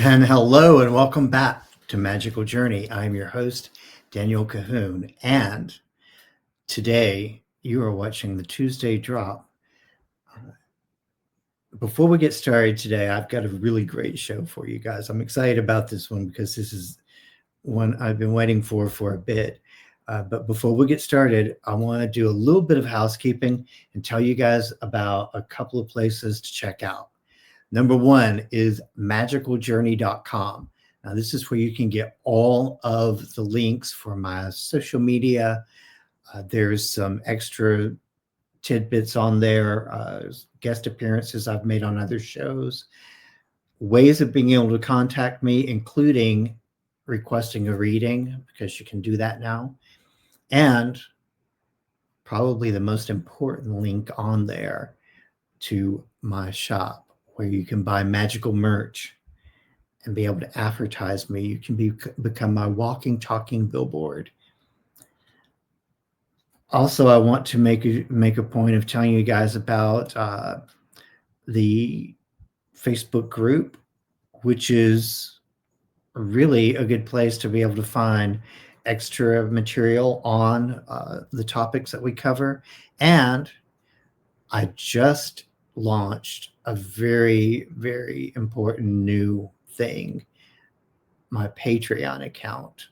And hello and welcome back to Magical Journey. I'm your host, Daniel Cohoon. And today you are watching the Tuesday drop. Before we get started today, I've got a really great show for you guys. I'm excited about this one because this is one I've been waiting for a bit. But before we get started, I want to do a little bit of housekeeping and tell you guys about a couple of places to check out. Number one is magicaljourney.com. Now, this is where you can get all of the links for my social media. There's some extra tidbits on there, guest appearances I've made on other shows, ways of being able to contact me, including requesting a reading, because you can do that now. And probably the most important link on there to my shop, where you can buy magical merch and be able to advertise me. You can become my walking, talking billboard. Also, I want to make a point of telling you guys about the Facebook group, which is really a good place to be able to find extra material on the topics that we cover. And I just launched a very, very important new thing, my Patreon account.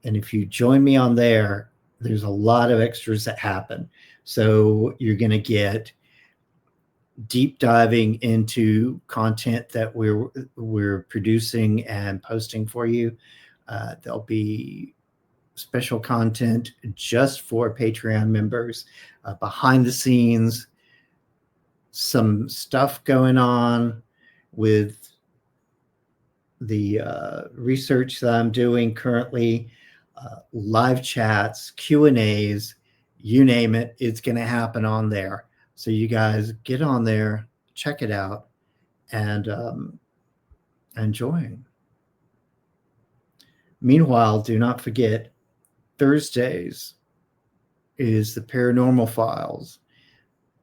And if you join me on there, there's a lot of extras that happen. So you're going to get deep diving into content that we're producing and posting for you. There'll be special content just for Patreon members, behind the scenes, some stuff going on with the research that I'm doing currently, live chats, Q&As, you name it, it's going to happen on there. So you guys get on there, check it out, and join. Meanwhile, do not forget, Thursdays is the Paranormal Files.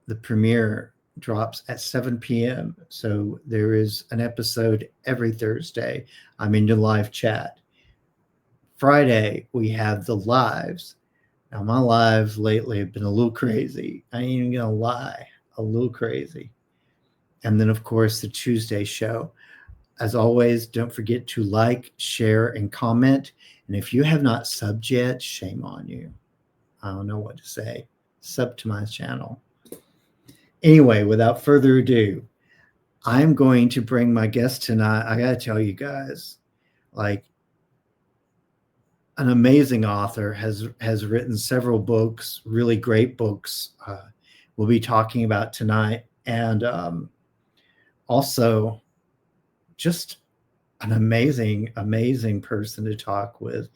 The premiere drops at 7 p.m. So there is an episode every Thursday. I'm in your live chat. Friday, we have the lives. Now, my lives lately have been a little crazy. I ain't even gonna lie, a little crazy. And then, of course, the Tuesday show. As always, don't forget to like, share, and comment. And if you have not subbed yet, shame on you. I don't know what to say. Sub to my channel. Anyway, without further ado, I'm going to bring my guest tonight. I got to tell you guys, like, an amazing author has written several books, really great books. We'll be talking about tonight. And also just an amazing, amazing person to talk with.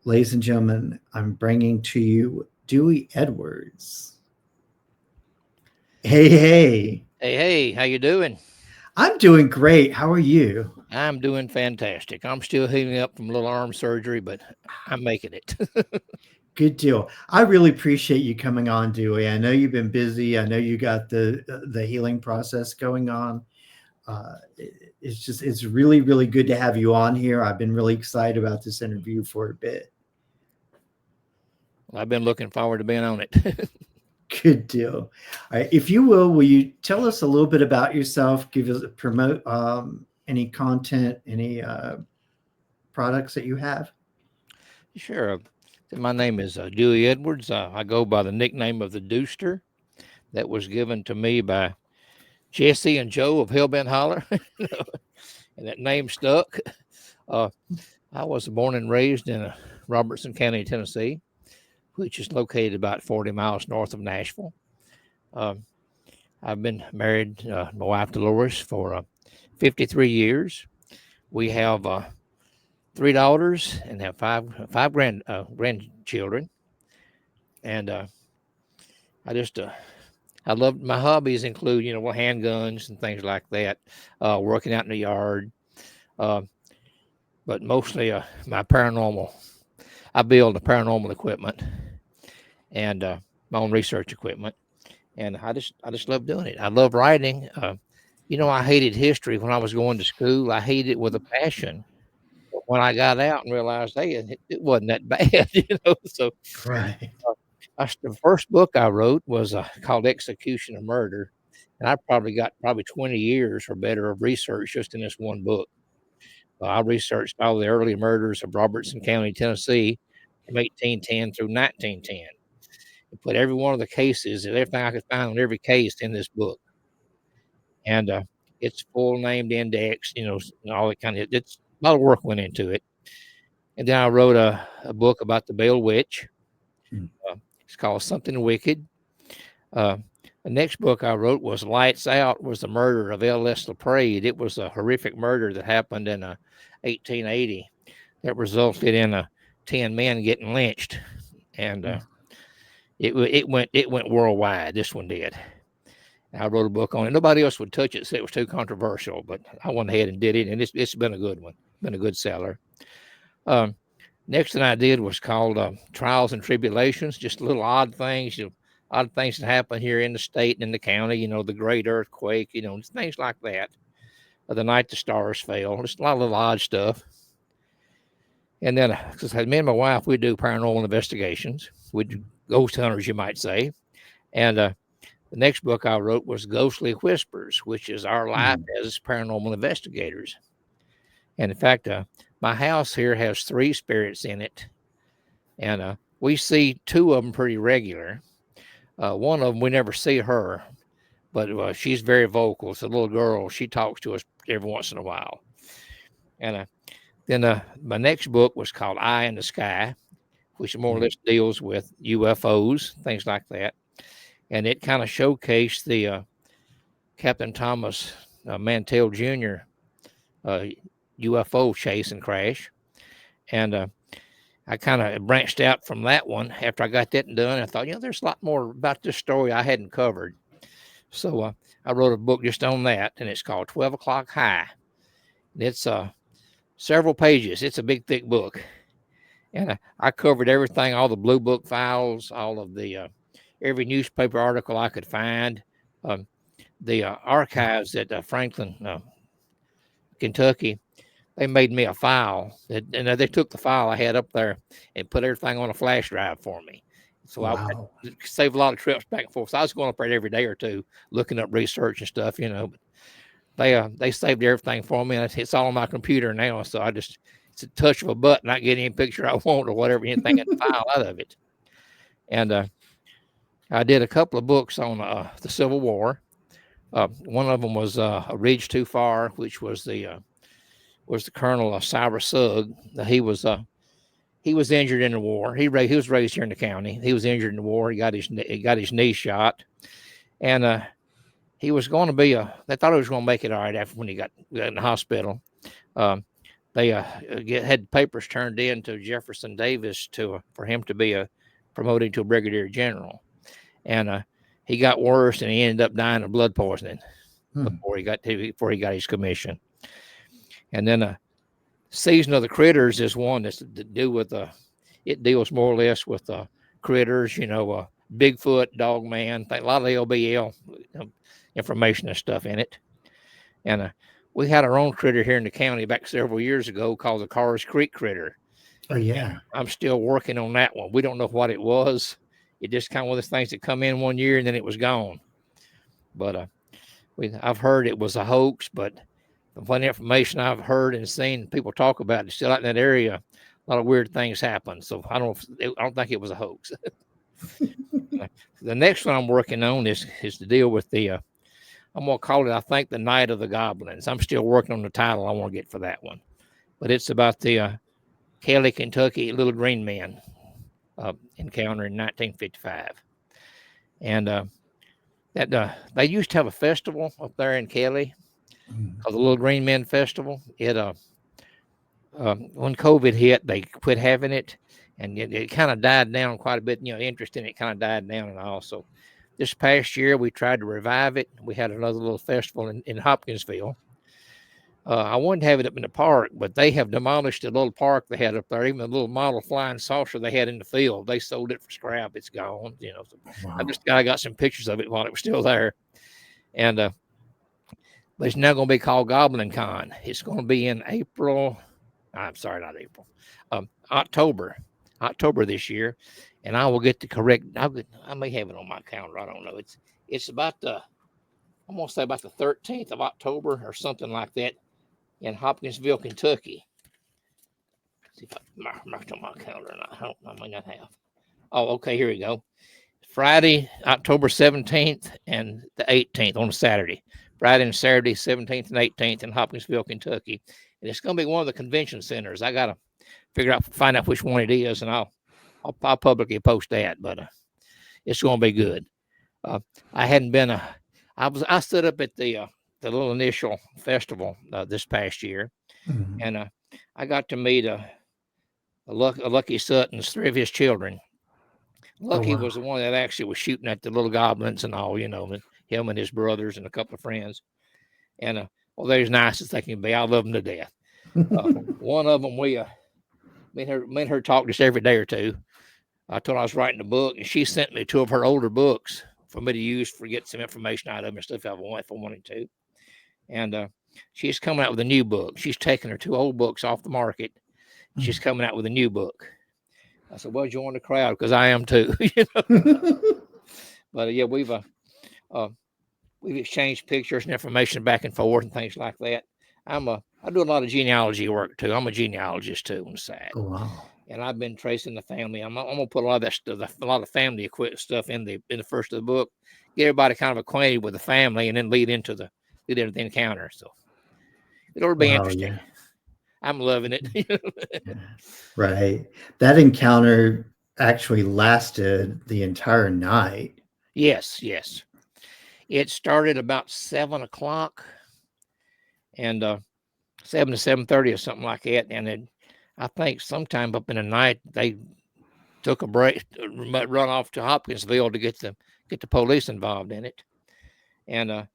Ladies and gentlemen, I'm bringing to you Dewey Edwards. Hey. Hey, how you doing? I'm doing great. How are you? I'm doing fantastic. I'm still healing up from a little arm surgery, but I'm making it. Good deal. I really appreciate you coming on, Dewey. I know you've been busy. I know you got the healing process going on. It's really, really good to have you on here. I've been really excited about this interview for a bit. I've been looking forward to being on it. Good deal. All right. If you will you tell us a little bit about yourself? Promote any content, any products that you have? Sure. My name is Dewey Edwards. I go by the nickname of the Deuster that was given to me by Jesse and Joe of Hellbent Holler. And that name stuck. I was born and raised in Robertson County, Tennessee, which is located about 40 miles north of Nashville. I've been married to my wife Dolores for 53 years. We have 3 daughters and have five grandchildren. And I love my hobbies include, handguns and things like that, working out in the yard, but mostly my paranormal. I build the paranormal equipment and my own research equipment, and I just love doing it. I love writing. I hated history when I was going to school. I hated it with a passion. But when I got out and realized, hey, it wasn't that bad, So Right. the first book I wrote was called Execution of Murder, and I probably got 20 years or better of research just in this one book. I researched all the early murders of Robertson County, Tennessee, from 1810 through 1910, and put every one of the cases and everything I could find on every case in this book. And it's full named index, and all that kind of. It's a lot of work went into it. And then I wrote a book about the Bell Witch. Mm. It's called Something Wicked. Uh, the next book I wrote was Lights Out, was the murder of L.S. LaPrade. It was a horrific murder that happened in 1880 that resulted in 10 men getting lynched. And it went worldwide. This one did. I wrote a book on it. Nobody else would touch it, said it was too controversial, but I went ahead and did it, and it's been a good one, been a good seller. Next thing I did was called Trials and Tribulations, just little odd things, odd things that happen here in the state and in the county, the great earthquake, things like that. The night the stars fell, just a lot of little odd stuff. And then, because me and my wife, we do paranormal investigations. We're ghost hunters, you might say. And the next book I wrote was Ghostly Whispers, which is our life as paranormal investigators. And in fact, my house here has 3 spirits in it. And we see 2 of them pretty regular. One of them, we never see her, but she's very vocal. It's a little girl. She talks to us every once in a while. And then my next book was called Eye in the Sky, which more or less deals with UFOs, things like that. And it kind of showcased the Captain Thomas Mantell Jr. UFO chase and crash. And I kind of branched out from that one after I got that done. I thought, there's a lot more about this story I hadn't covered. So I wrote a book just on that, and it's called 12 O'Clock High. And it's several pages. It's a big, thick book. And I covered everything, all the Blue Book files, all of the every newspaper article I could find, the archives at Franklin, Kentucky. They made me a file, and they took the file I had up there and put everything on a flash drive for me. So I saved a lot of trips back and forth. So I was going up there every day or two, looking up research and stuff, But they saved everything for me, and it's all on my computer now. So it's a touch of a button. I get any picture I want or whatever, anything in the file out of it. And I did a couple of books on the Civil War. One of them was A Ridge Too Far, which was the Colonel Cyrus Sugg. He was injured in the war. He was raised here in the county. He was injured in the war. He got his knee shot, and he was going to be they thought he was going to make it all right after when he got in the hospital. They had papers turned in to Jefferson Davis for him to be promoted to a brigadier general, and he got worse, and he ended up dying of blood poisoning before he got his commission. And then Season of the Critters is one that's to do with it deals more or less with critters, Bigfoot, Dogman, a lot of LBL information and stuff in it. And we had our own critter here in the county back several years ago called the Cars Creek critter. Oh, yeah. I'm still working on that one. We don't know what it was. It just kind of one of those things that come in one year and then it was gone. But I've heard it was a hoax, but from what information I've heard and seen people talk about it, still out in that area, a lot of weird things happen. So I don't think it was a hoax. The next one I'm working on is to deal with I'm going to call it, I think, the Night of the Goblins. I'm still working on the title I want to get for that one. But it's about the Kelly, Kentucky Little Green Men encounter in 1955. And that they used to have a festival up there in Kelly called the Little Green Men Festival. It when COVID hit, they quit having it, and it kind of died down quite a bit. Interest in it kind of died down, and all. So this past year, we tried to revive it. We had another little festival in Hopkinsville. I wanted to have it up in the park, but they have demolished the little park they had up there. Even the little model flying saucer they had in the field, they sold it for scrap. It's gone. So I got some pictures of it while it was still there, and but it's now going to be called Goblin Con. It's going to be in April. I'm sorry, not April. October this year, and I will get the correct. I may have it on my calendar. I don't know. It's about I'm gonna say about the 13th of October or something like that in Hopkinsville, Kentucky. Let's see if I marked on my calendar or not. I may not have. Oh, okay. Here we go. Friday, October 17th and the 18th on a Saturday. Friday and Saturday, 17th and 18th in Hopkinsville, Kentucky. And it's going to be one of the convention centers. I got to find out which one it is, and I'll publicly post that. But it's going to be good. I hadn't been I stood up at the little initial festival this past year, and I got to meet a Lucky Sutton's 3 of his children. Lucky was the one that actually was shooting at the little goblins and all, him and his brothers and a couple of friends. And they're as nice as they can be. I love them to death. One of them, me and her talk just every day or two. I told her I was writing a book, and she sent me 2 of her older books for me to use for get some information out of them and stuff if I wanted to. And she's coming out with a new book. She's taking her 2 old books off the market. She's coming out with a new book. I said, well, join the crowd because I am too. But yeah, we've exchanged pictures and information back and forth and things like that. I do a lot of genealogy work too. I'm a genealogist too on the side. Oh, wow. And I've been tracing the family. I'm gonna put a lot of that stuff, a lot of family stuff in the first of the book. Get everybody kind of acquainted with the family, and then lead into the encounter. So it'll be interesting. Yeah. I'm loving it. Yeah. Right. That encounter actually lasted the entire night. Yes. It started about 7 o'clock and 7 to 7:30 or something like that. And then I think sometime up in the night they took a break, run off to Hopkinsville to get the police involved in it. And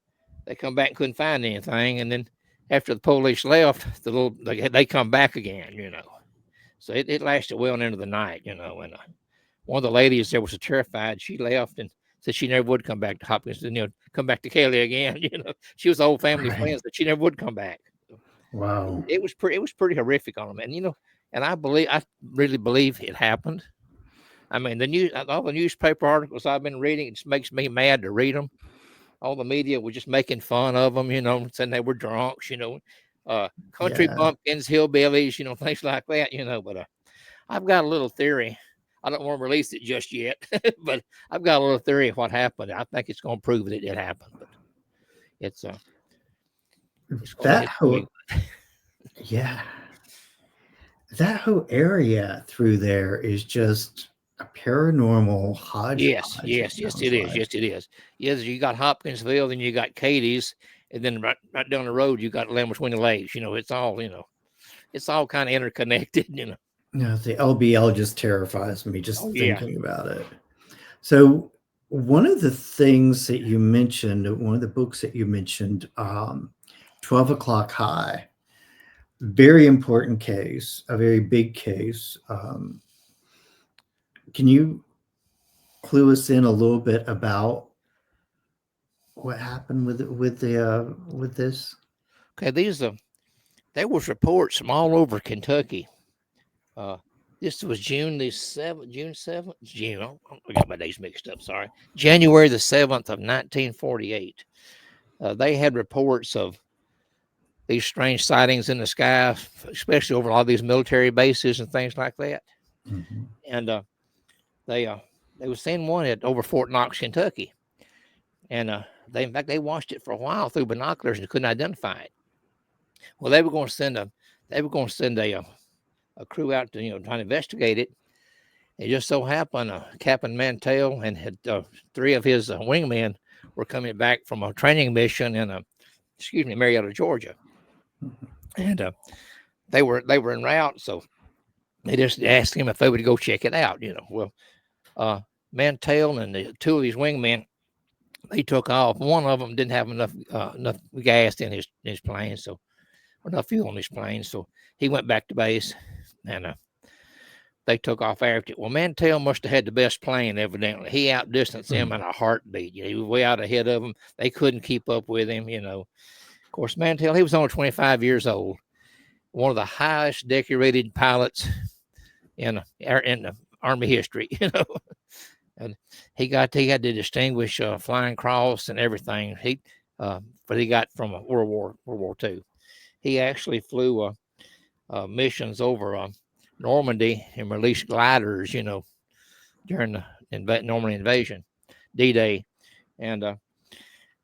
they come back and couldn't find anything. And then after the police left, they come back again, So it lasted well into the night, And one of the ladies there was so terrified. She left and said she never would come back to Hopkins, come back to Kelly again. She was old family friends, but she never would come back. Wow. It was pretty horrific on them. And, and I really believe it happened. I mean, all the newspaper articles I've been reading, it just makes me mad to read them. All the media was just making fun of them, saying they were drunks, country bumpkins, hillbillies, things like that, but I've got a little theory. I don't want to release it just yet, but I've got a little theory of what happened. I think it's going to prove that it happened, but it's that whole, that whole area through there is just a paranormal hodgepodge. Yes, it is. Yes, you got Hopkinsville, then you got Katie's, and then right down the road you got Land Between the Lakes. It's all it's all kind of interconnected. No, the LBL just terrifies me just thinking about it. So one of the things that you mentioned, one of the books that you mentioned, 12 O'Clock High, very important case, a very big case. Can you clue us in a little bit about what happened with this? Okay, there was reports from all over Kentucky. This was June 7th. I got my days mixed up. Sorry, January the 7th of 1948. They had reports of these strange sightings in the sky, especially over all these military bases and things like that. Mm-hmm. And they were seeing one at over Fort Knox, Kentucky, and they watched it for a while through binoculars and couldn't identify it. Well, they were going to send a crew out to try to investigate it. It just so happened Captain Mantell and had 3 of his wingmen were coming back from a training mission in Marietta, Georgia, and they were en route, so they just asked him if they would go check it out. Well, Mantell and the 2 of his wingmen, they took off. One of them didn't have enough gas in his plane, so enough fuel in his plane, so he went back to base, and they took off after it. Well, Mantell must have had the best plane, evidently. He outdistanced them in a heartbeat. He was way out ahead of them. They couldn't keep up with him, course, Mantell, he was only 25 years old, one of the highest decorated pilots in the Army history, and he had the distinguished flying cross and everything. But he got from World War II. He actually flew missions over Normandy and released gliders, during the Normandy invasion, D-Day, and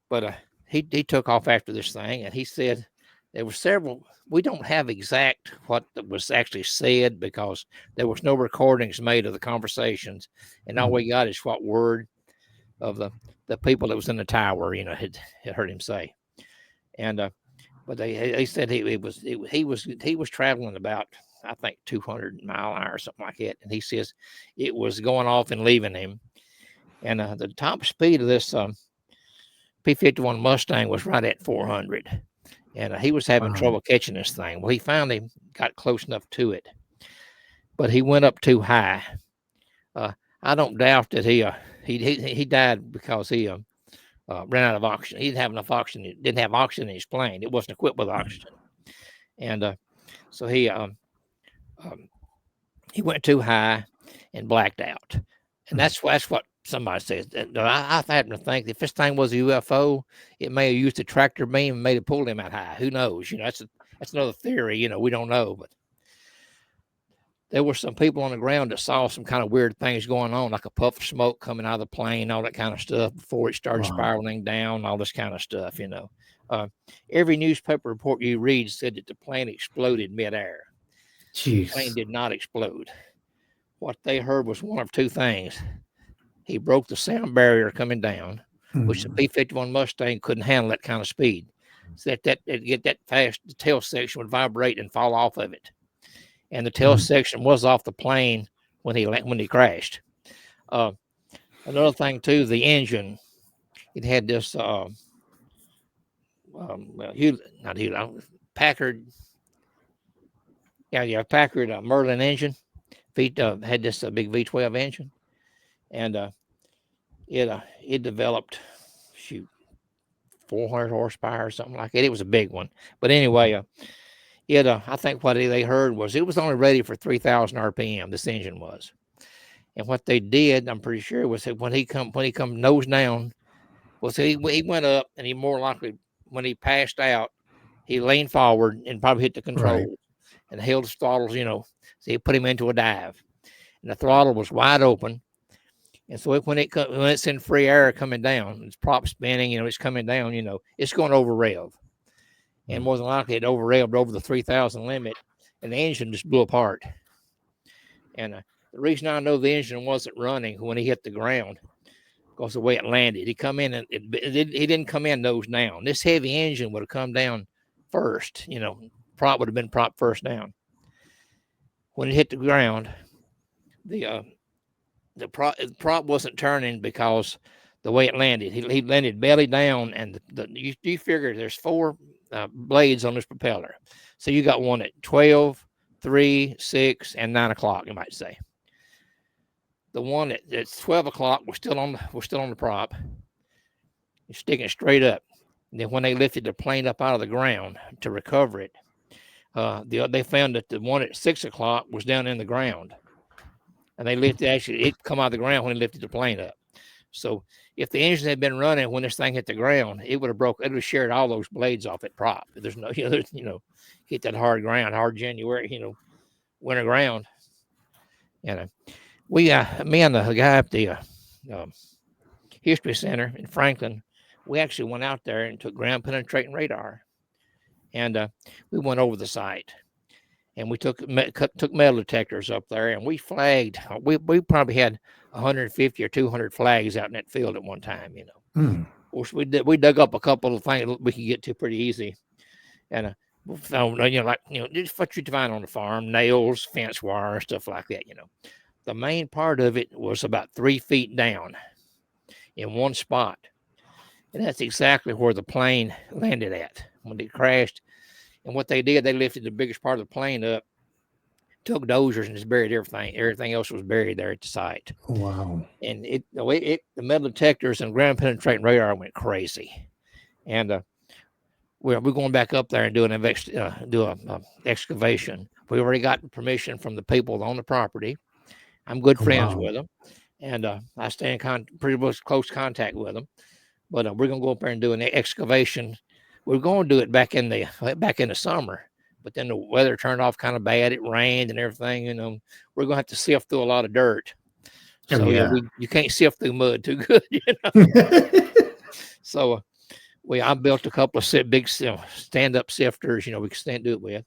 but he took off after this thing, and he said there were several. We don't have exact what was actually said because there was no recordings made of the conversations, and all we got is what word of the people that was in the tower, had heard him say, and but they said he was traveling about, I think, 200-mile-an-hour or something like that, and he says it was going off and leaving him, and the top speed of this P-51 Mustang was right at 400. And he was having trouble catching this thing. Well, he finally got close enough to it, but he went up too high. I don't doubt that he died because he ran out of oxygen. He didn't have enough oxygen. Didn't have oxygen in his plane. It wasn't equipped with oxygen, and so he went too high and blacked out. And that's what somebody says. I happen to think if this thing was a UFO, it may have used a tractor beam and may have pulled him that high. Who knows? That's another theory. We don't know. But there were some people on the ground that saw some kind of weird things going on, like a puff of smoke coming out of the plane, all that kind of stuff before it started spiraling down, all this kind of stuff. Every newspaper report you read said that the plane exploded midair. The plane did not explode. What they heard was one of two things. He broke the sound barrier coming down, which the P-51 Mustang couldn't handle that kind of speed. So that it'd get that fast, the tail section would vibrate and fall off of it. And the tail section was off the plane when he crashed. Another thing too, the engine, it had this Packard. Packard Merlin engine. Had this big V12 engine, and it developed 400 horsepower or something like that. It was a big one, but anyway, I think what they heard was it was only ready for 3,000 RPM. This engine was, and what they did, I'm pretty sure, was that when he come nose down, he went up, and he more likely when he passed out, he leaned forward and probably hit the controls and held the throttles, so he put him into a dive, and the throttle was wide open. And so when it's in free air coming down, it's prop spinning, it's coming down, it's going over rev. And more than likely it over revved over the 3,000 limit, and the engine just blew apart. And the reason I know the engine wasn't running when he hit the ground, because the way it landed, he come in and he didn't come in nose down. This heavy engine would have come down first, prop would have been prop first down. When it hit the ground, the prop wasn't turning because the way it landed. He landed belly down, and you figure there's 4 blades on this propeller. So you got one at 12, 3, 6, and 9 o'clock, you might say. The one at 12 o'clock was still on the prop. It's sticking straight up. And then when they lifted the plane up out of the ground to recover it, they found that the one at 6 o'clock was down in the ground. And they it come out of the ground when they lifted the plane up. So if the engine had been running when this thing hit the ground, it would have shared all those blades off at prop. There's no, hit that hard ground, hard January, winter ground. And me and the guy at the History Center in Franklin, we actually went out there and took ground penetrating radar. And we went over the site. And we took metal detectors up there, and we flagged. We probably had 150 or 200 flags out in that field at one time. Of course, we dug up a couple of things we could get to pretty easy, and we found just what you find on the farm: nails, fence wire, stuff like that. The main part of it was about 3 feet down in one spot, and that's exactly where the plane landed at when it crashed. And what they did, they lifted the biggest part of the plane up, took dozers, and just buried everything. Everything else was buried there at the site. Wow. And the metal detectors and ground penetrating radar went crazy. And we're going back up there and do an excavation. We already got permission from the people on the property. I'm good Oh, friends wow. with them, and I stay in pretty much close contact with them. But we're gonna go up there and do an excavation. We're going to do it back in the summer, but then the weather turned off kind of bad. It rained and everything. We're gonna have to sift through a lot of dirt. Oh, So yeah. you can't sift through mud too good. So I built a couple of big stand-up sifters. We can do it with,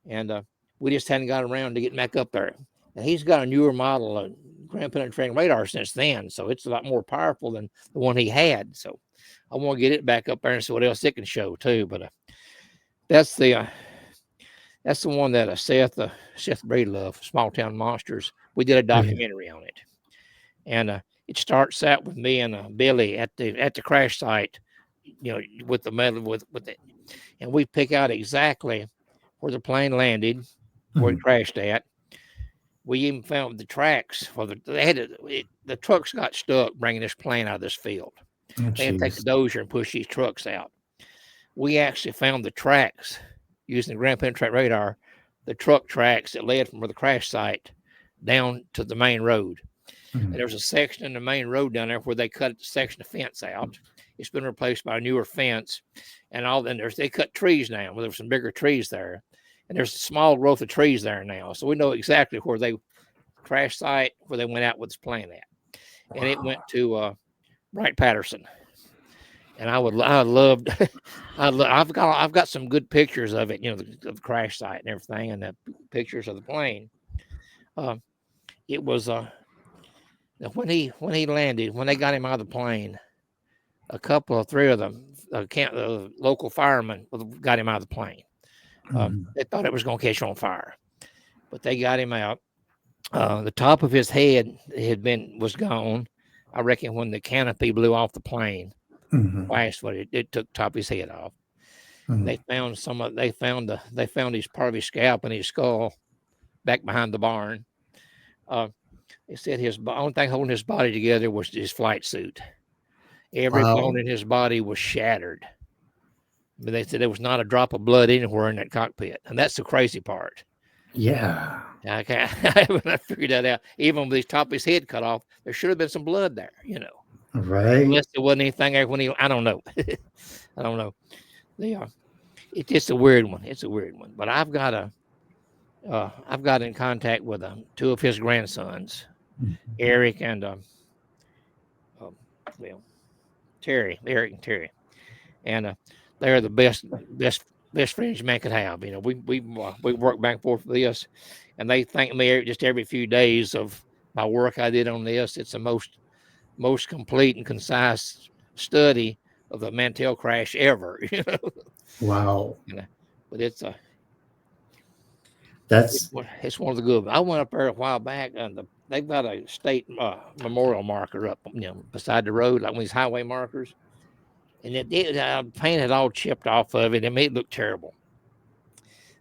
and we just hadn't got around to getting back up there. And he's got a newer model of ground penetrating radar since then, so it's a lot more powerful than the one he had. So I want to get it back up there and see what else it can show too. But that's the one that Seth Breedlove, Small Town Monsters. We did a documentary on it, and it starts out with me and Billy at the crash site, with the metal with it, and we pick out exactly where the plane landed, where it crashed at. We even found the tracks for the trucks got stuck bringing this plane out of this field. Oh, they had to take a dozer and push these trucks out. We actually found the tracks using the ground penetrating radar, the truck tracks that led from the crash site down to the main road. And there's a section in the main road down there where they cut a section of fence out. It's been replaced by a newer fence, and they cut trees now. Well, there were some bigger trees there, and there's a small growth of trees there now. So we know exactly where they crash site, where they went out with this plane at, and it went to Wright-Patterson. And I've got some good pictures of it, the crash site and everything, and the pictures of the plane. It was when he landed, when they got him out of the plane, three of them, the local firemen got him out of the plane. They thought it was going to catch on fire, but they got him out. The top of his head was gone. I reckon when the canopy blew off the plane, twice what it took top of his head off. They found they found his part of his scalp and his skull back behind the barn. They said his only thing holding his body together was his flight suit. Every bone in his body was shattered. But they said there was not a drop of blood anywhere in that cockpit. And that's the crazy part. Yeah. I haven't figured that out. Even with his top of his head cut off, there should have been some blood there, Right. Unless there wasn't anything there when I don't know. I don't know. It's just a weird one. It's a weird one. But I've got in contact with two of his grandsons, Eric and Eric and Terry, and they're the best friends man could have. We work back and forth with this, and they thank me just every few days of my work I did on this. It's the most complete and concise study of the Mantell crash ever. Wow. But it's one of the good. I went up there a while back, and they've got a state memorial marker up, beside the road, like one of these highway markers, and paint had all chipped off of it. I mean, it looked terrible.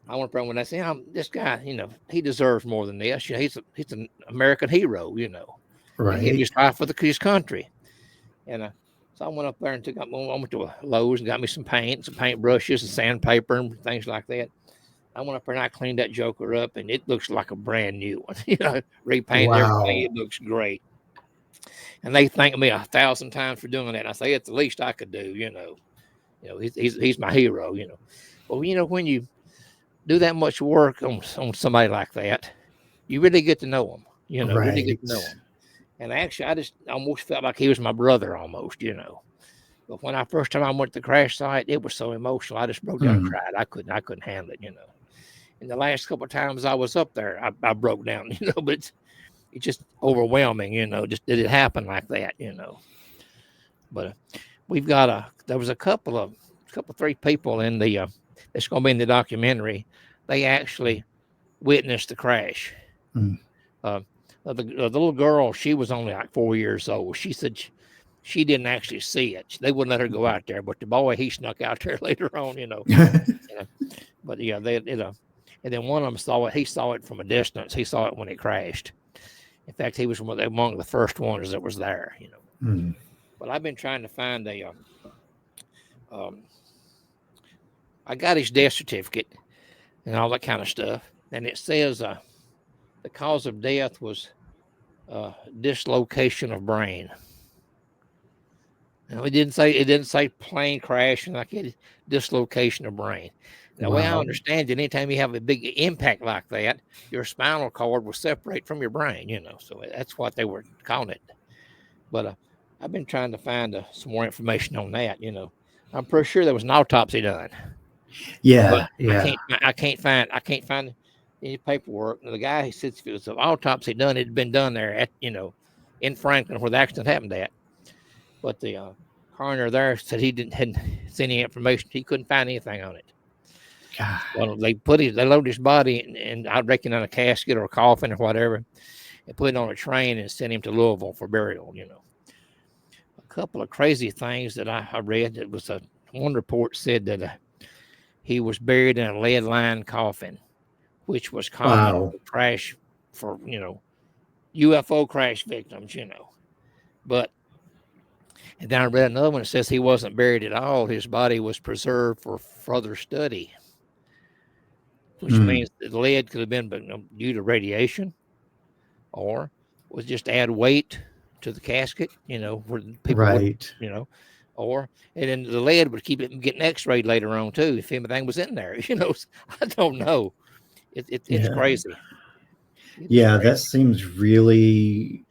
I went up there when I said, "This guy, he deserves more than this. He's an American hero, Right. He gave his life for his country." And so I went up there and I went to Lowe's and got me some paint, some paint brushes, and sandpaper and things like that. I went up there and I cleaned that joker up, and it looks like a brand new one. Repainted everything. It looks great. And they thank me 1,000 times for doing that. And I say it's the least I could do. He's my hero. Well, when you do that much work on somebody like that, you really get to know them. Really get to know them. And actually, I just almost felt like he was my brother, almost. But when first time I went to the crash site, it was so emotional. I just broke down and cried. I couldn't handle it. And the last couple of times I was up there, I broke down. But it's just overwhelming. Just did it happen like that? But we've got there was a couple, three people in that's going to be in the documentary. They actually witnessed the crash. The little girl, she was only like 4 years old. She said she didn't actually see it. They wouldn't let her go out there. But the boy, he snuck out there later on, But yeah, and then one of them saw it. He saw it from a distance. He saw it when it crashed. In fact, he was among the first ones that was there, But I've been trying to find I got his death certificate and all that kind of stuff, and it says the cause of death was dislocation of brain. Now, it didn't say plane crash and like it dislocation of brain. The way I understand it, anytime you have a big impact like that, your spinal cord will separate from your brain, So that's what they were calling it. But I've been trying to find some more information on that. I'm pretty sure there was an autopsy done. Yeah, But yeah. I can't find any paperwork. The guy who says if it was an autopsy done, it had been done there at in Franklin where the accident happened at. But the coroner there said he hadn't seen any information. He couldn't find anything on it. God. Well, they loaded his body and I reckon on a casket or a coffin or whatever, and put it on a train and sent him to Louisville for burial. A couple of crazy things that I read. It was one report said that he was buried in a lead-lined coffin, which was common for crash for UFO crash victims. But and then I read another one that says he wasn't buried at all. His body was preserved for further study, which means that lead could have been due to radiation, or was just add weight to the casket. Where people would, or and then the lead would keep it from getting X-rayed later on too if anything was in there. I don't know. It's crazy. That seems really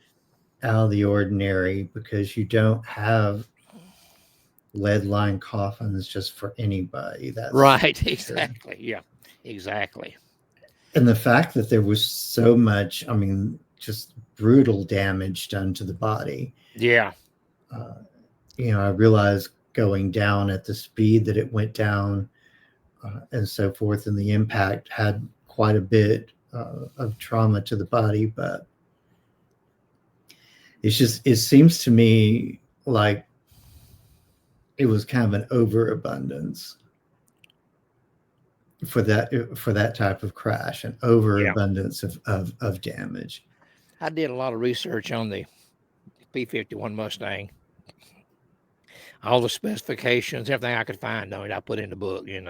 out of the ordinary because you don't have lead-lined coffins just for anybody. That's right. Exactly. Sure. Yeah, exactly. And the fact that there was so much, just brutal damage done to the body. Yeah. I realized going down at the speed that it went down and so forth, and the impact had quite a bit of trauma to the body, but it seems to me like it was kind of an overabundance for that type of crash, an overabundance of damage. I did a lot of research on the P-51 Mustang, all the specifications, everything I could find on it, I put in the book, and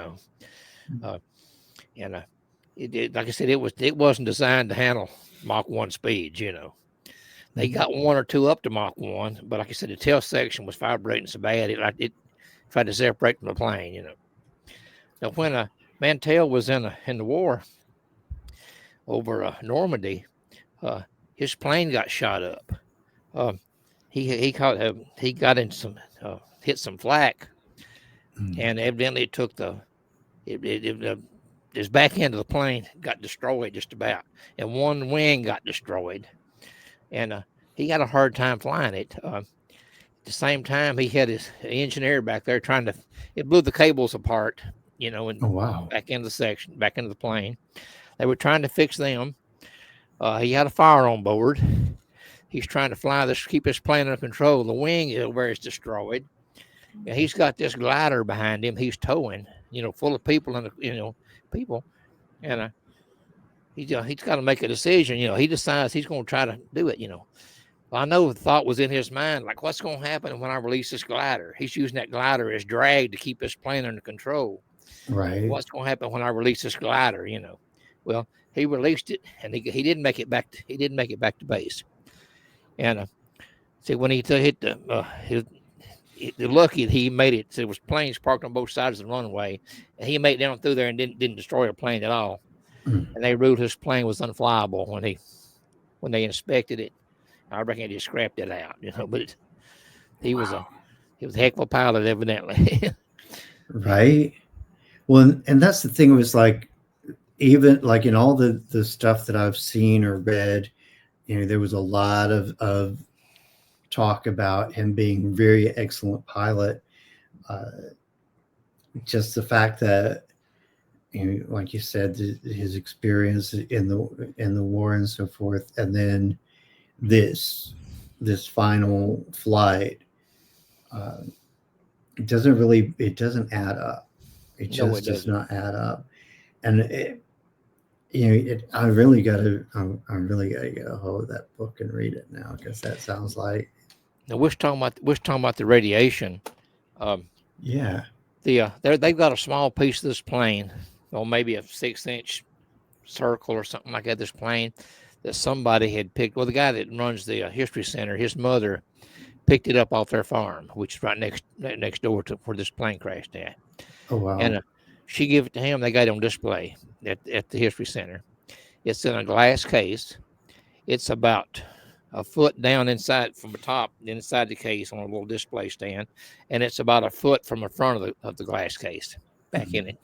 it like I said, it wasn't designed to handle Mach 1 speeds, They got one or two up to Mach 1, but like I said, the tail section was vibrating so bad it tried to separate from the plane, Now when Mantell was in the war over Normandy, his plane got shot up. He got in some hit some flak, and evidently it took his back end of the plane got destroyed just about, and one wing got destroyed, and he had a hard time flying it. At the same time, he had his engineer back there it blew the cables apart, and back into the plane. They were trying to fix them. He had a fire on board. He's trying to keep his plane under control. The wing is where it's destroyed. And he's got this glider behind him. He's towing, full of people people. And he's got to make a decision. He decides he's going to try to do it. Well, I know the thought was in his mind, like, what's going to happen when I release this glider? He's using that glider as drag to keep his plane under control. Right. What's going to happen when I release this glider? Well, he released it, and he didn't make it back. He didn't make it back to base. And see, when he hit the lucky he made it. There was planes parked on both sides of the runway, and he made it down through there and didn't destroy a plane at all. And they ruled his plane was unflyable when they inspected it. I reckon they just scrapped it out, But he was a heck of a pilot, evidently. Right. Well, and that's the thing, was like, even like in all the stuff that I've seen or read, there was a lot of talk about him being a very excellent pilot. Just the fact that, like you said, his experience in the war and so forth, and then this final flight, it doesn't add up. It just does not add up. And I really gotta get a hold of that book and read it now, because that sounds like. Now we're talking about the radiation. Yeah. they've got a small piece of this plane, or maybe a 6-inch circle or something like that. This plane that somebody had picked. Well, the guy that runs the history center, his mother picked it up off their farm, which is right next door to where this plane crashed at. Oh wow. And she gave it to him. They got it on display at the history center. It's in a glass case. It's about a foot down inside from the top, inside the case on a little display stand, and it's about a foot from the front of the glass case back in it.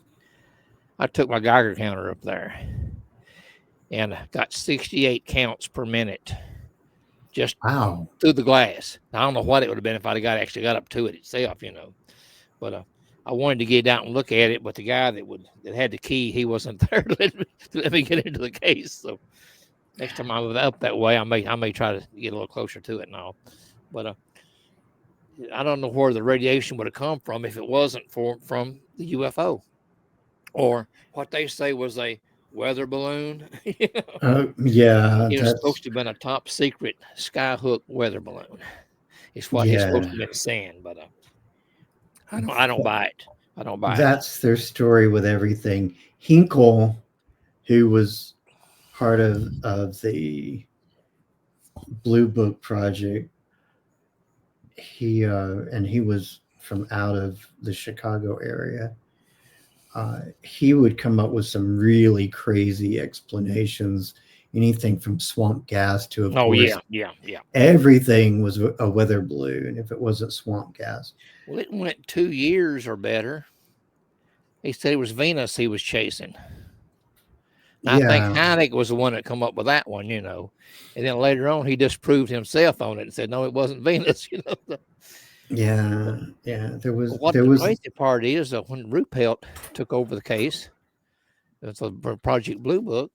I took my Geiger counter up there and got 68 counts per minute just Wow. through the glass. I don't know what it would have been if I'd have actually got up to it itself, But I wanted to get out and look at it, but the guy that had the key, he wasn't there to let me get into the case. So next time I'm up that way, I may try to get a little closer to it and all. But I don't know where the radiation would have come from if it wasn't from the UFO, or what they say was a weather balloon. Yeah, It was that's supposed to have been a top secret skyhook weather balloon. It's what it's supposed to have been saying, but I don't buy it. I don't buy it. that's their story with everything. Hinkle, who was part of the Blue Book project, he was from out of the Chicago area. He would come up with some really crazy explanations. Anything from swamp gas to, of course, yeah. everything was a weather balloon if it wasn't swamp gas. Well, it went 2 years or better. He said it was Venus he was chasing. I think Heineck was the one that come up with that one, And then later on, he disproved himself on it and said, no, it wasn't Venus, Yeah. There was. The crazy part is that when Ruppelt took over the case, it's a Project Blue Book.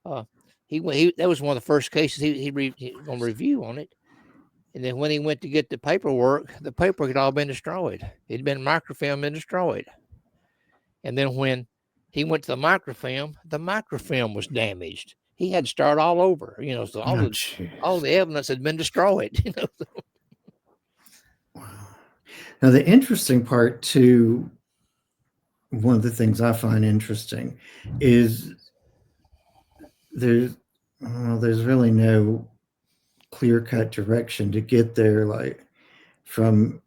That was one of the first cases he was going to review on it. And then when he went to get the paperwork had all been destroyed. It'd been microfilmed and destroyed. And then when he went to the microfilm was damaged. He had to start all over, so all the evidence had been destroyed, Wow. Now, the interesting part, too, one of the things I find interesting is there's really no clear-cut direction to get there, like from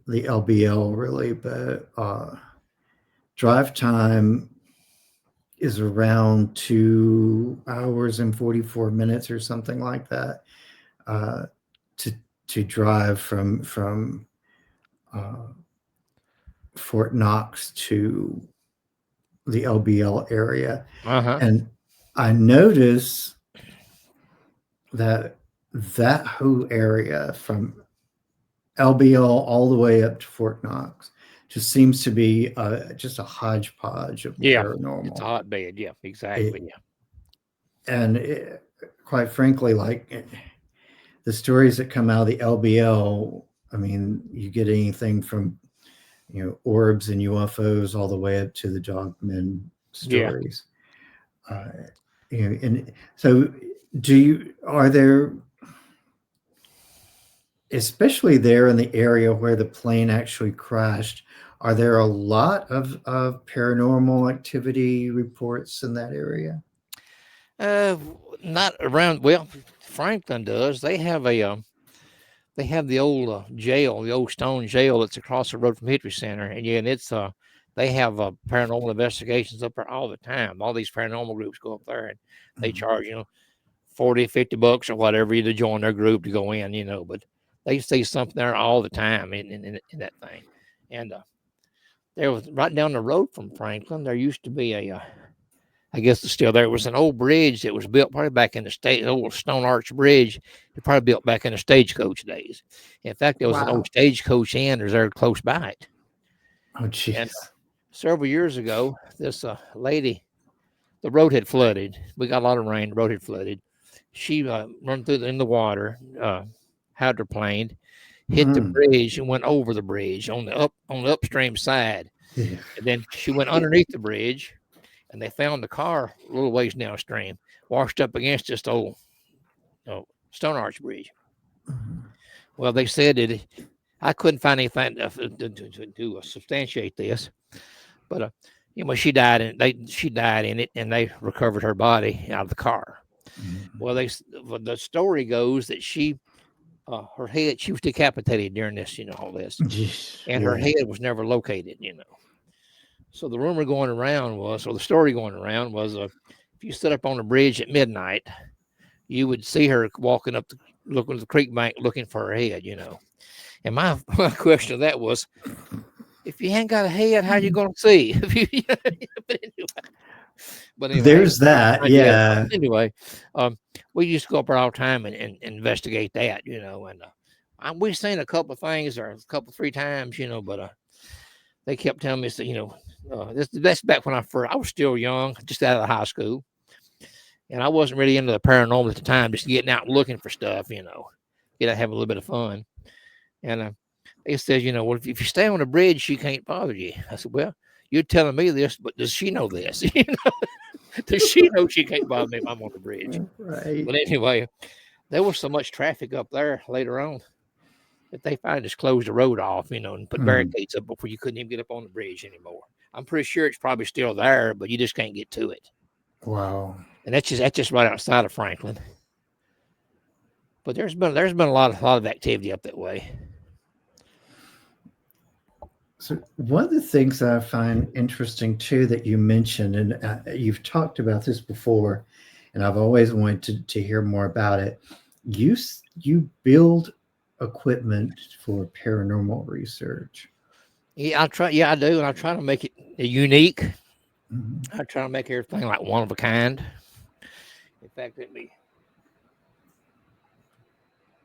the LBL, really, but drive time is around 2 hours and 44 minutes or something like that, to drive from Fort Knox to the LBL area. And I notice that whole area from LBL all the way up to Fort Knox just seems to be just a hodgepodge of paranormal. It's a hotbed. Yeah, exactly. And quite frankly, like the stories that come out of the LBL, I mean, you get anything from orbs and UFOs all the way up to the dogmen stories. And so are there, especially there in the area where the plane actually crashed, are there a lot of paranormal activity reports in that area? Not around. Well, Franklin does. They have the old jail, the old stone jail that's across the road from History Center, and it's they have paranormal investigations up there all the time. All these paranormal groups go up there, and they charge $40-$50 or whatever to join their group to go in. But they see something there all the time in that thing. And there was right down the road from Franklin. There used to be I guess it's still there. It was an old bridge that was built probably back in the old stone arch bridge. It probably built back in the stagecoach days. In fact, there was an old stagecoach inn there close by it. Oh, jeez. And several years ago, this lady, the road had flooded. We got a lot of rain. The road had flooded. She run through in the water, hydroplaned, hit the bridge and went over the bridge on the upstream side. And then she went underneath the bridge. And they found the car a little ways downstream, washed up against this old stone arch bridge. Well, they said that I couldn't find anything to substantiate this, but she died she died in it, and they recovered her body out of the car. Well, the story goes that her head, she was decapitated during this, all this, and her head was never located, So the rumor going around was, or the story going around was, if you stood up on the bridge at midnight, you would see her walking up, looking at the creek bank, looking for her head, And my question of that was, if you ain't got a head, how you going to see? But anyway, there's that. Yeah. Anyway, we just go up there all the time and investigate that, and we've seen a couple of things, or a 3 times, but they kept telling me that, that's back when I was still young, just out of high school, and I wasn't really into the paranormal at the time, just getting out and looking for stuff, get out, have a little bit of fun, and they said, well, if you stay on the bridge, she can't bother you. I said, well, you're telling me this, but does she know this? Does she know she can't bother me if I'm on the bridge? Right. But anyway, there was so much traffic up there later on that they finally just closed the road off, and put barricades up before you couldn't even get up on the bridge anymore. I'm pretty sure it's probably still there, but you just can't get to it. Wow. And that's just right outside of Franklin. But there's been a lot of activity up that way. So one of the things that I find interesting too that you mentioned, and you've talked about this before, and I've always wanted to hear more about it. You build equipment for paranormal research. Yeah, I try. Yeah, I do, and I try to make it unique. I try to make everything like one of a kind. In fact,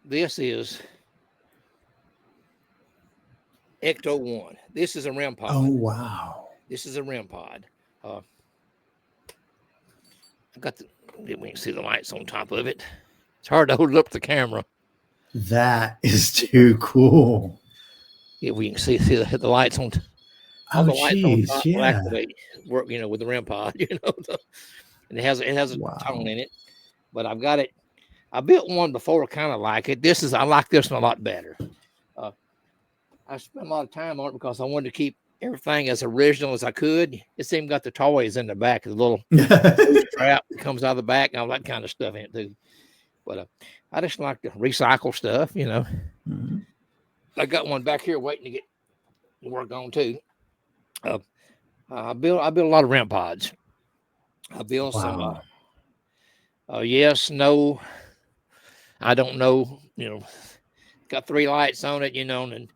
this is Ecto 1. This is a REM pod. Oh, wow. This is a REM pod. I got we can see the lights on top of it. It's hard to hold up the camera. That is too cool. Yeah, we can see the lights on. All the lights on top will activate, work, with the REM pod, and it has a tone in it. But I've got it. I built one before, kind of like it. I like this one a lot better. I spent a lot of time on it because I wanted to keep everything as original as I could. It's even got the toys in the back, the little strap that comes out of the back, and all that kind of stuff in it too. But I just like to recycle stuff, I got one back here waiting to get worked on too. I built a lot of REM pods. I built some. Yes, no, I don't know. Got 3 lights on it. And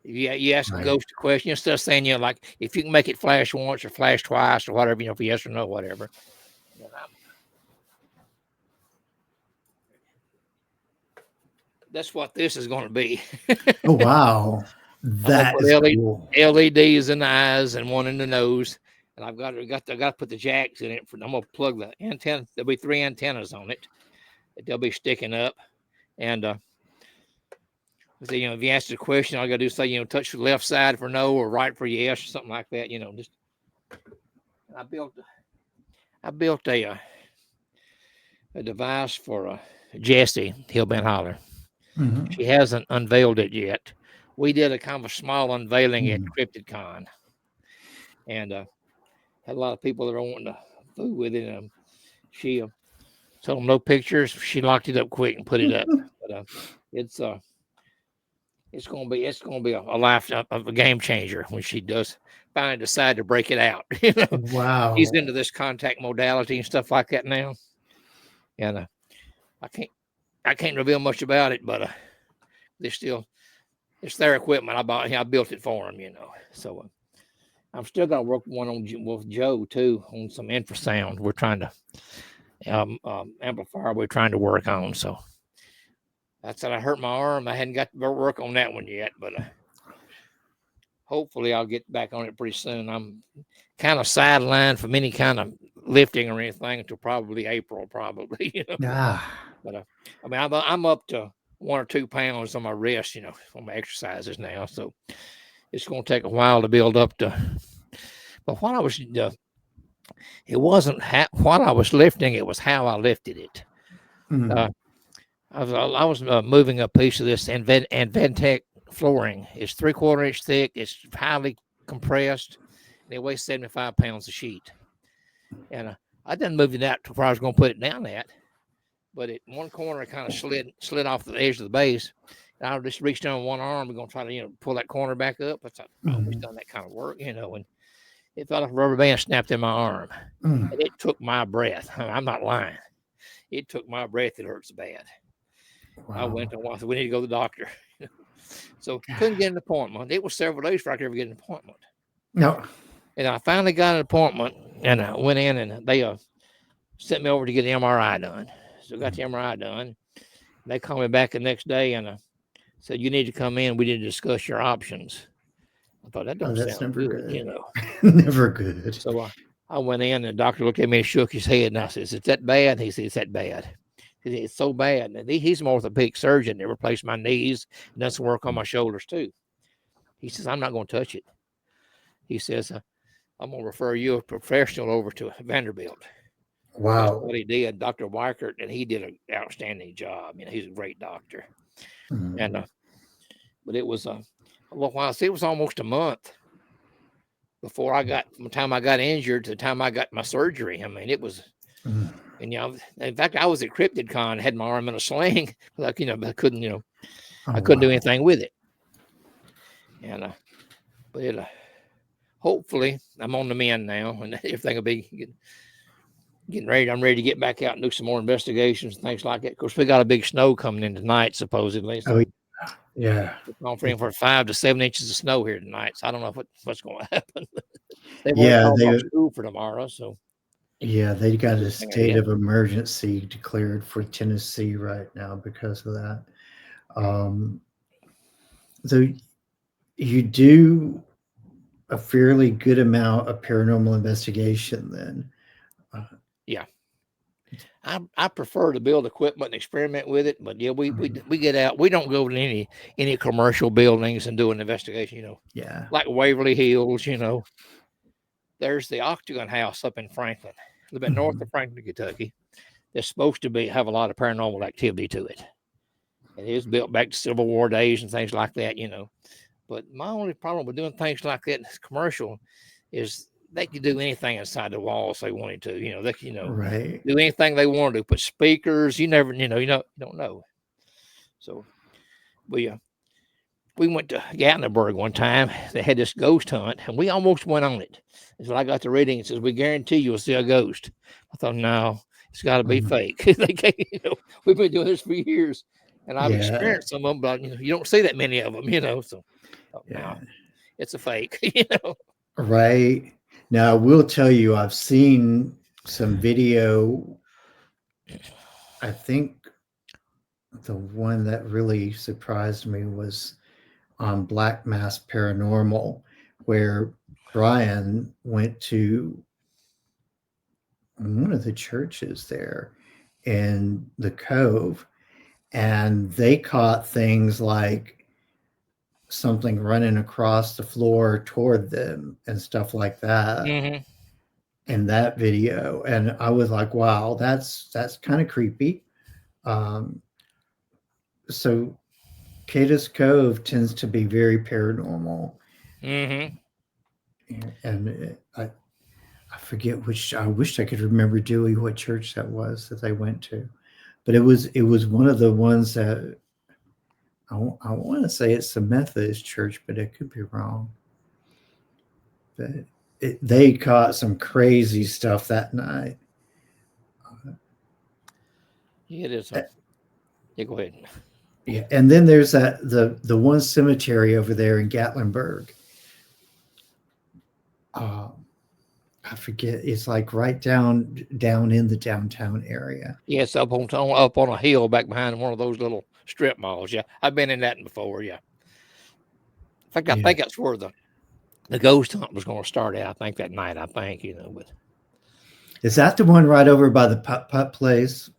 you ask a ghost a question, instead of saying, like if you can make it flash once or flash twice or whatever, for yes or no, whatever. That's what this is going to be. Oh, wow. That is cool. LEDs in the eyes and one in the nose. And I've got to put the jacks in it. I'm going to plug the antenna. There'll be 3 antennas on it. They'll be sticking up. And, if you ask the question, all I got to do is say, touch the left side for no or right for yes or something like that. Just I built a device for Jessie Hillbent Holler. She hasn't unveiled it yet. We did a kind of a small unveiling at CryptidCon, and had a lot of people that are wanting to fool with it. She told them no pictures. She locked it up quick and put it up. But it's gonna be a life of a game changer when she does finally decide to break it out. Wow. She's into this contact modality and stuff like that now, and I can't reveal much about it, but it's their equipment. I built it for them, So I'm still gonna work one with Joe too on some infrasound. We're trying to amplifier. We're trying to work on. So that's that. I hurt my arm. I hadn't got to work on that one yet, but hopefully I'll get back on it pretty soon. I'm kind of sidelined from any kind of lifting or anything until probably April, probably. But I'm up to 1 or 2 pounds on my wrist, on my exercises now. So it's going to take a while to build up to. But what I was, it wasn't what I was lifting; it was how I lifted it. I was moving a piece of this Inventec flooring. It's 3/4 inch thick. It's highly compressed. And it weighs 75 pounds a sheet. And I didn't move it out to where I was going to put it down at, but at one corner it kind of slid off the edge of the base. And I just reached down one arm. We're going to try to pull that corner back up. I thought, oh, we've done that kind of work, and it felt like a rubber band snapped in my arm, and it took my breath. I'm not lying. It took my breath. It hurts bad. Wow. I went and said, we need to go to the doctor. So couldn't get an appointment. It was several days before I could ever get an appointment. No. And I finally got an appointment, and I went in, and they sent me over to get the MRI done. So I got the MRI done. They called me back the next day and said, you need to come in. We need to discuss your options. I thought, that don't sound never good. Never good. So I went in, and the doctor looked at me and shook his head, and I said, is that bad? He said, it's that bad. He said, it's so bad. And he's an orthopedic surgeon that replaced my knees and does some work on my shoulders too. He says, I'm not going to touch it. He says, I'm going to refer you a professional over to Vanderbilt. Wow. That's what he did, Dr. Weichert, and he did an outstanding job. He's a great doctor. And but it was a little while. See, it was almost a month before from the time I got injured to the time I got my surgery. It was, and in fact, I was at CryptidCon, had my arm in a sling, like but I couldn't, I couldn't do anything with it. And but hopefully, I'm on the mend now, and everything will be getting ready. I'm ready to get back out and do some more investigations and things like that. Of course, we got a big snow coming in tonight, supposedly. So yeah. We're offering for 5 to 7 inches of snow here tonight. So I don't know what's going to happen. They've called school for tomorrow. So yeah, they got a state of emergency declared for Tennessee right now because of that. So you do a fairly good amount of paranormal investigation then. Yeah. I prefer to build equipment and experiment with it, but yeah, we get out. We don't go to any commercial buildings and do an investigation, Yeah. like Waverly Hills, There's the Octagon House up in Franklin, a little bit north of Franklin, Kentucky. That's supposed to have a lot of paranormal activity to it. It is built back to Civil War days and things like that, But my only problem with doing things like that in commercial is they could do anything inside the walls they wanted to. They could, right. do anything they wanted to. Put speakers. You never, you don't know. So we went to Gatlinburg one time. They had this ghost hunt, and we almost went on it. And so I got the reading. It says, we guarantee you'll see a ghost. I thought, no, it's got to be fake. They can't, we've been doing this for years, and I've experienced some of them, but you don't see that many of them, So no, it's a fake, Right. Now, I will tell you, I've seen some video. I think the one that really surprised me was on Black Mass Paranormal, where Brian went to one of the churches there in the Cove, and they caught things like something running across the floor toward them and stuff like that in that video. And I was like, wow, that's kind of creepy. So Cadiz Cove tends to be very paranormal. And I forget which, I wish I could remember, Dewey, what church that was that they went to, but it was one of the ones that I want to say it's the Methodist church, but it could be wrong. But they caught some crazy stuff that night. Yeah, it is. Yeah, go ahead. Yeah, and then there's the one cemetery over there in Gatlinburg. I forget. It's like right down in the downtown area. Yes, up on a hill back behind one of those little strip malls. Yeah, I've been in that before. Yeah, I think that's where the ghost hunt was going to start out. I think that night. But is that the one right over by the putt place?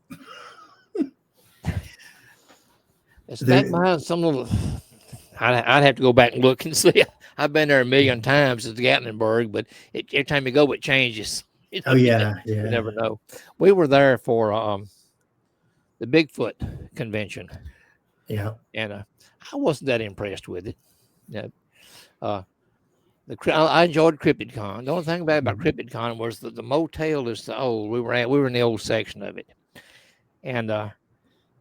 It's back behind some little. I'd have to go back and look and see. I've been there a million times at Gatlinburg, but every time you go, it changes. Oh yeah, You never know. We were there for the Bigfoot convention, Yeah. and I wasn't that impressed with it. Yeah. I enjoyed CryptidCon. The only thing bad about CryptidCon was that the motel is the old. We were in the old section of it, and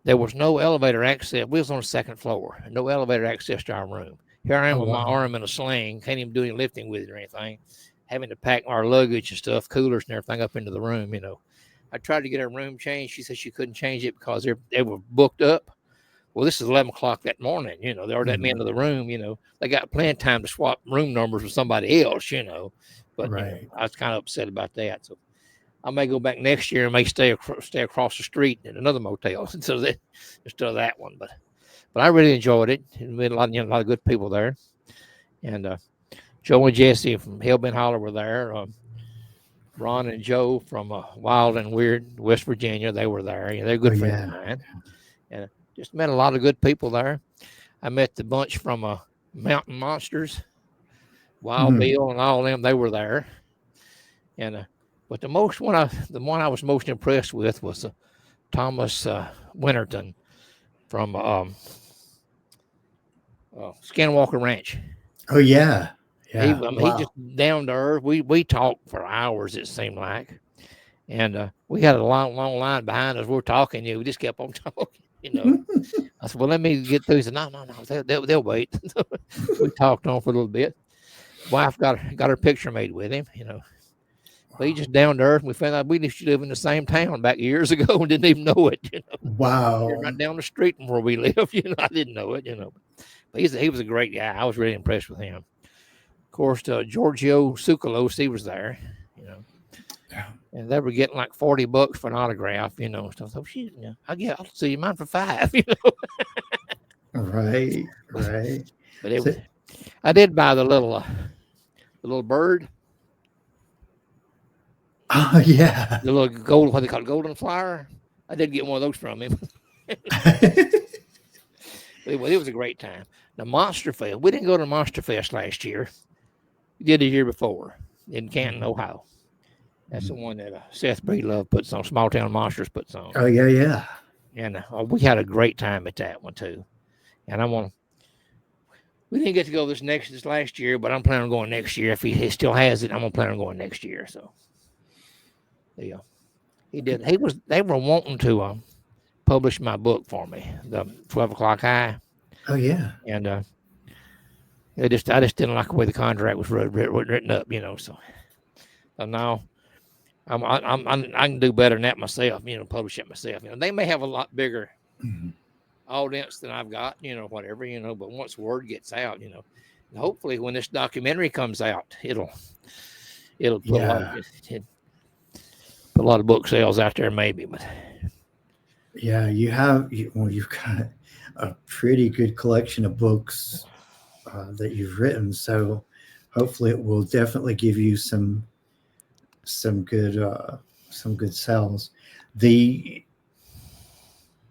there was no elevator access. We was on the second floor, no elevator access to our room. Here I am with my arm in a sling, can't even do any lifting with it or anything, having to pack our luggage and stuff, coolers and everything up into the room. I tried to get her room changed. She said she couldn't change it because they were booked up. Well, this is 11 o'clock that morning. They already let me into the room. They got plenty of time to swap room numbers with somebody else. But Right. I was kind of upset about that. So I may go back next year and may stay across the street in another motel instead of that one. But I really enjoyed it. We met a lot of good people there. And Joe and Jesse from Hellbent Holler were there. Ron and Joe from Wild and Weird, West Virginia, they were there. They're good friends of mine. And just met a lot of good people there. I met the bunch from Mountain Monsters, Wild Bill, and all of them. They were there. And but the one I was most impressed with was Thomas Winterton from Skinwalker Ranch. Oh yeah. Yeah. He just down to earth. We talked for hours, it seemed like. And we had a long line behind us. We were talking. We just kept on talking. I said, well, let me get through. He said, no, they'll wait. We talked on for a little bit. Wife got her picture made with him, But he just down to earth. And we found out we used to live in the same town back years ago and didn't even know it, Wow. Right down the street from where we live, I didn't know it, But he was a great guy. I was really impressed with him. Of course, Giorgio Tsoukalos, he was there, Yeah. And they were getting like $40 for an autograph, So I'll see you mine for $5, Right. But I did buy the little bird. Oh yeah. The little gold, what they call it, golden flower. I did get one of those from him. It was a great time. The Monster Fest. We didn't go to Monster Fest last year. We did the year before in Canton, Ohio. That's the one that Seth Breedlove puts on. Small Town Monsters puts on. Oh yeah. And we had a great time at that one too. And we didn't get to go this last year, but I'm planning on going next year. If he still has it, I'm gonna plan on going next year. So yeah, he did. They were wanting to publish my book for me, the 12 O'Clock High. Oh yeah. And I just didn't like the way the contract was written up, So now I can do better than that myself, publish it myself. They may have a lot bigger audience than I've got, whatever, but once word gets out, hopefully when this documentary comes out, it'll put a lot of book sales out there, maybe. But yeah, you've got a pretty good collection of books that you've written, so hopefully it will definitely give you some good sales.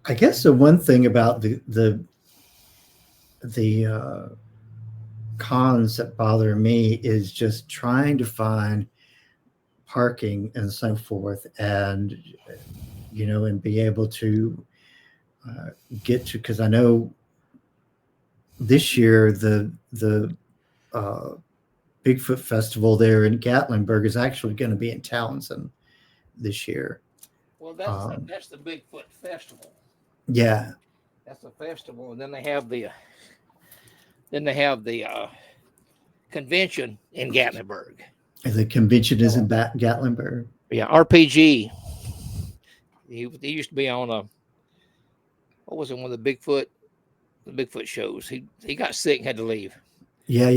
I guess the one thing about the cons that bother me is just trying to find parking and so forth, and and be able to get to, because I know this year the Bigfoot Festival there in Gatlinburg is actually going to be in Townsend this year. Well, that's the Bigfoot Festival. Yeah, that's a festival, and then they have the convention in Gatlinburg. The convention is in Gatlinburg. Yeah, RPG. He used to be on what was it, one of the Bigfoot shows. He got sick and had to leave. Yeah.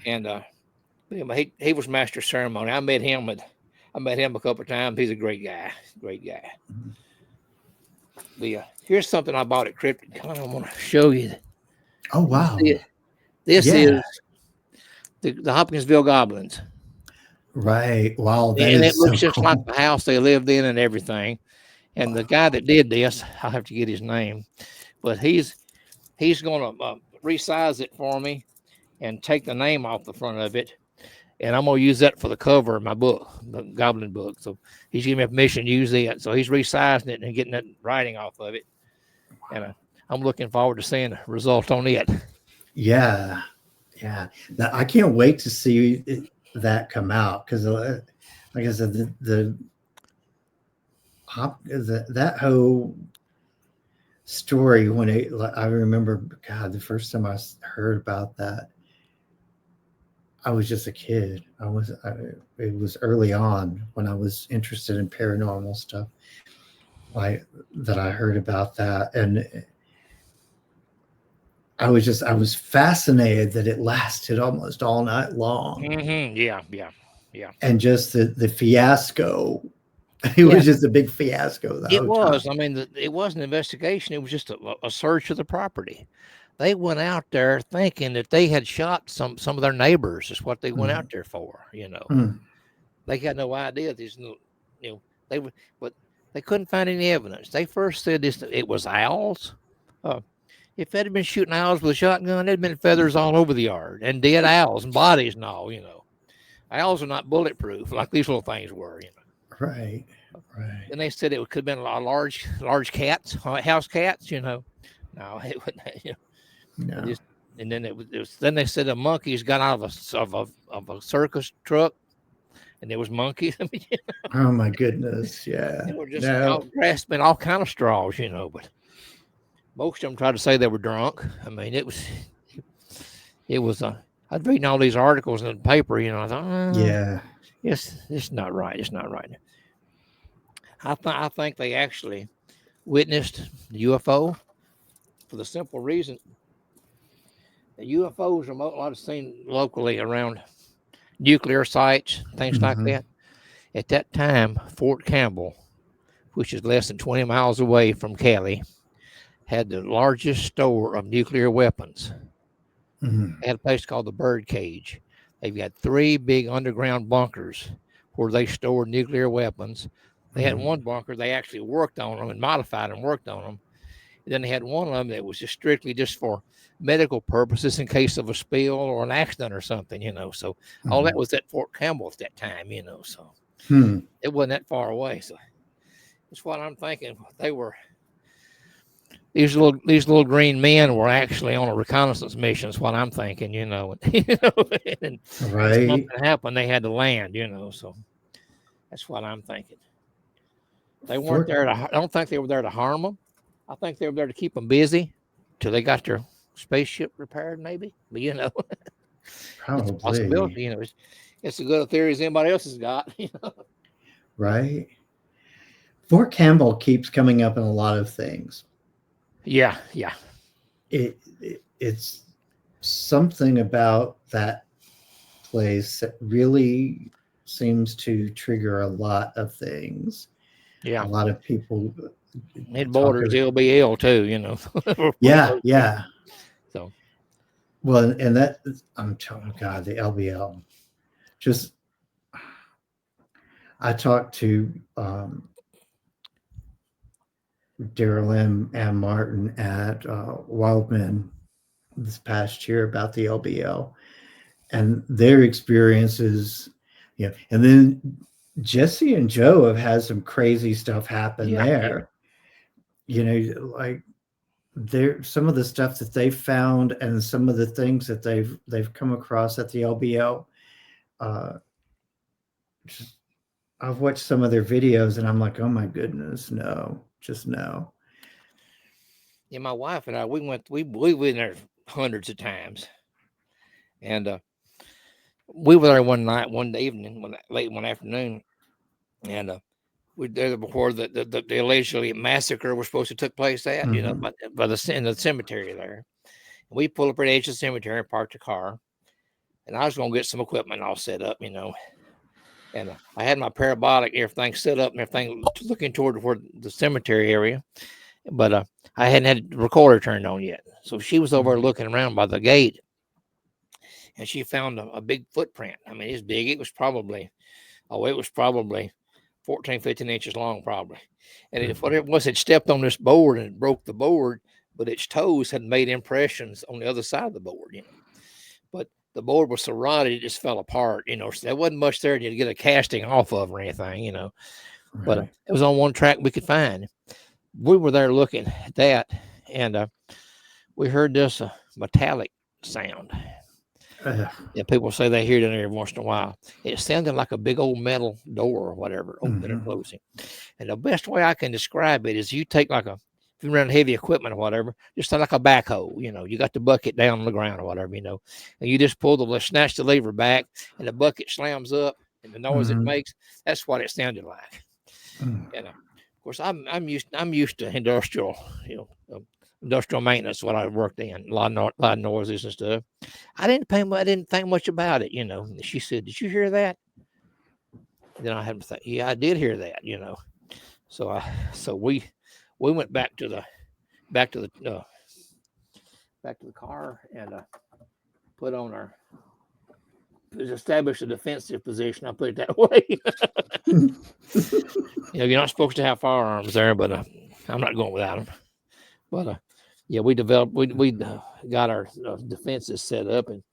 And he was master of ceremony. I met him a couple of times. He's a great guy. Mm-hmm. Here's something I bought at Cryptid. I want to show you. Oh wow! This is the Hopkinsville Goblins. Right. Wow. It looks just like the house they lived in and everything. And the guy that did this, I'll have to get his name, but he's going to resize it for me and take the name off the front of it and I'm gonna use that for the cover of my book, the Goblin book. So he's giving me permission to use it. So he's resizing it and getting that writing off of it, and I'm looking forward to seeing the result on it. Yeah. Yeah. Now, I can't wait to see that come out because, like I said, that whole story I remember, God, the first time I heard about that, I was just a kid. It was early on when I was interested in paranormal stuff, that I heard about that, and I was fascinated that it lasted almost all night long. Mm-hmm. Yeah. And just the fiasco. It was just a big fiasco the It whole was. time. I mean, it wasn't an investigation. It was just a search of the property. They went out there thinking that they had shot some of their neighbors. Is what they went out there for. They had no idea these. They were, but they couldn't find any evidence. They first said it was owls. If they'd have been shooting owls with a shotgun, there'd been feathers all over the yard and dead owls and bodies and all. Owls are not bulletproof like these little things were. Right. And they said it could have been a large cats, house cats. No, it wouldn't. No. And then then they said the monkeys got out of a circus truck, and there was monkeys. I mean, Oh my goodness. Yeah. they were just out grasping all kind of straws. But most of them tried to say they were drunk. I mean, it was. I'd reading all these articles in the paper. I thought, yeah. it's not right. It's not right. I think they actually witnessed the UFO for the simple reason that UFOs are a lot of seen locally around nuclear sites, things like that. At that time, Fort Campbell, which is less than 20 miles away from Cali, had the largest store of nuclear weapons. They had a place called the Bird Cage. They've got 3 big underground bunkers where they stored nuclear weapons. They had one bunker, they actually worked on them and modified and worked on them. And then they had one of them that was just strictly just for medical purposes in case of a spill or an accident or something, So all that was at Fort Campbell at that time, So it wasn't that far away. So that's what I'm thinking. They were these little green men were actually on a reconnaissance mission. Is what I'm thinking, and right. Something happened, they had to land, So that's what I'm thinking. They weren't there I don't think they were there to harm them. I think they were there to keep them busy till they got their spaceship repaired, maybe. But Probably. it's a possibility. It's as good a theory as anybody else has got. Right. Fort Campbell keeps coming up in a lot of things. Yeah. It's something about that place that really seems to trigger a lot of things. Yeah. A lot of people. It borders LBL too, Yeah. So. Well, and that I'm telling God, the LBL. Just, I talked to Daryl and Martin at Wildman this past year about the LBL and their experiences. And then Jesse and Joe have had some crazy stuff happen there. Like some of the stuff that they found and some of the things that they've come across at the LBL. I've watched some of their videos and I'm like, oh my goodness, no. Yeah, my wife and I, we went in there hundreds of times, and we were there one evening, late one afternoon, and we were there before the allegedly massacre was supposed to took place at, by the cemetery there. We pulled up at the edge of the cemetery and parked the car, and I was going to get some equipment all set up, and I had my parabolic, everything set up and everything looking toward the cemetery area. But I hadn't had the recorder turned on yet. So she was over looking around by the gate, and she found a big footprint. I mean, it's big. It was probably 14, 15 inches long, probably. And what it was, it stepped on this board and broke the board, but its toes had made impressions on the other side of the board, But the board was so rotted it just fell apart. So there wasn't much there to get a casting off of or anything. But Right. it was on one track we could find. We were there looking at that, and we heard this metallic sound. Yeah, people say they hear it in there every once in a while. It sounded like a big old metal door or whatever, opening and closing. And the best way I can describe it is you take if you run heavy equipment or whatever, just like a backhoe, you got the bucket down on the ground or whatever, and you just snatch the lever back, and the bucket slams up, and the noise it makes, that's what it sounded like. And of course, I'm used to industrial, industrial maintenance. What I worked in, a lot of noises and stuff. I didn't think much about it. She said, "Did you hear that?" Then I had to think, "Yeah, I did hear that." So we went back to the car and put on established a defensive position. I put it that way. You're not supposed to have firearms there, but I'm not going without them. But yeah, we got our defenses set up, and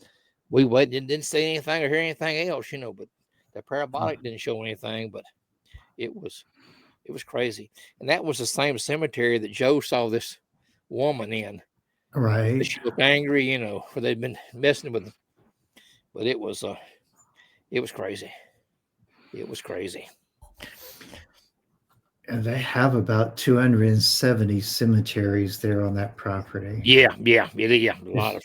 we didn't see anything or hear anything else, but the parabolic didn't show anything, but it was crazy. And that was the same cemetery that Joe saw this woman in. Right. She looked angry, where they'd been messing with them. But it was crazy. It was crazy. And they have about 270 cemeteries there on that property. Yeah. A lot of,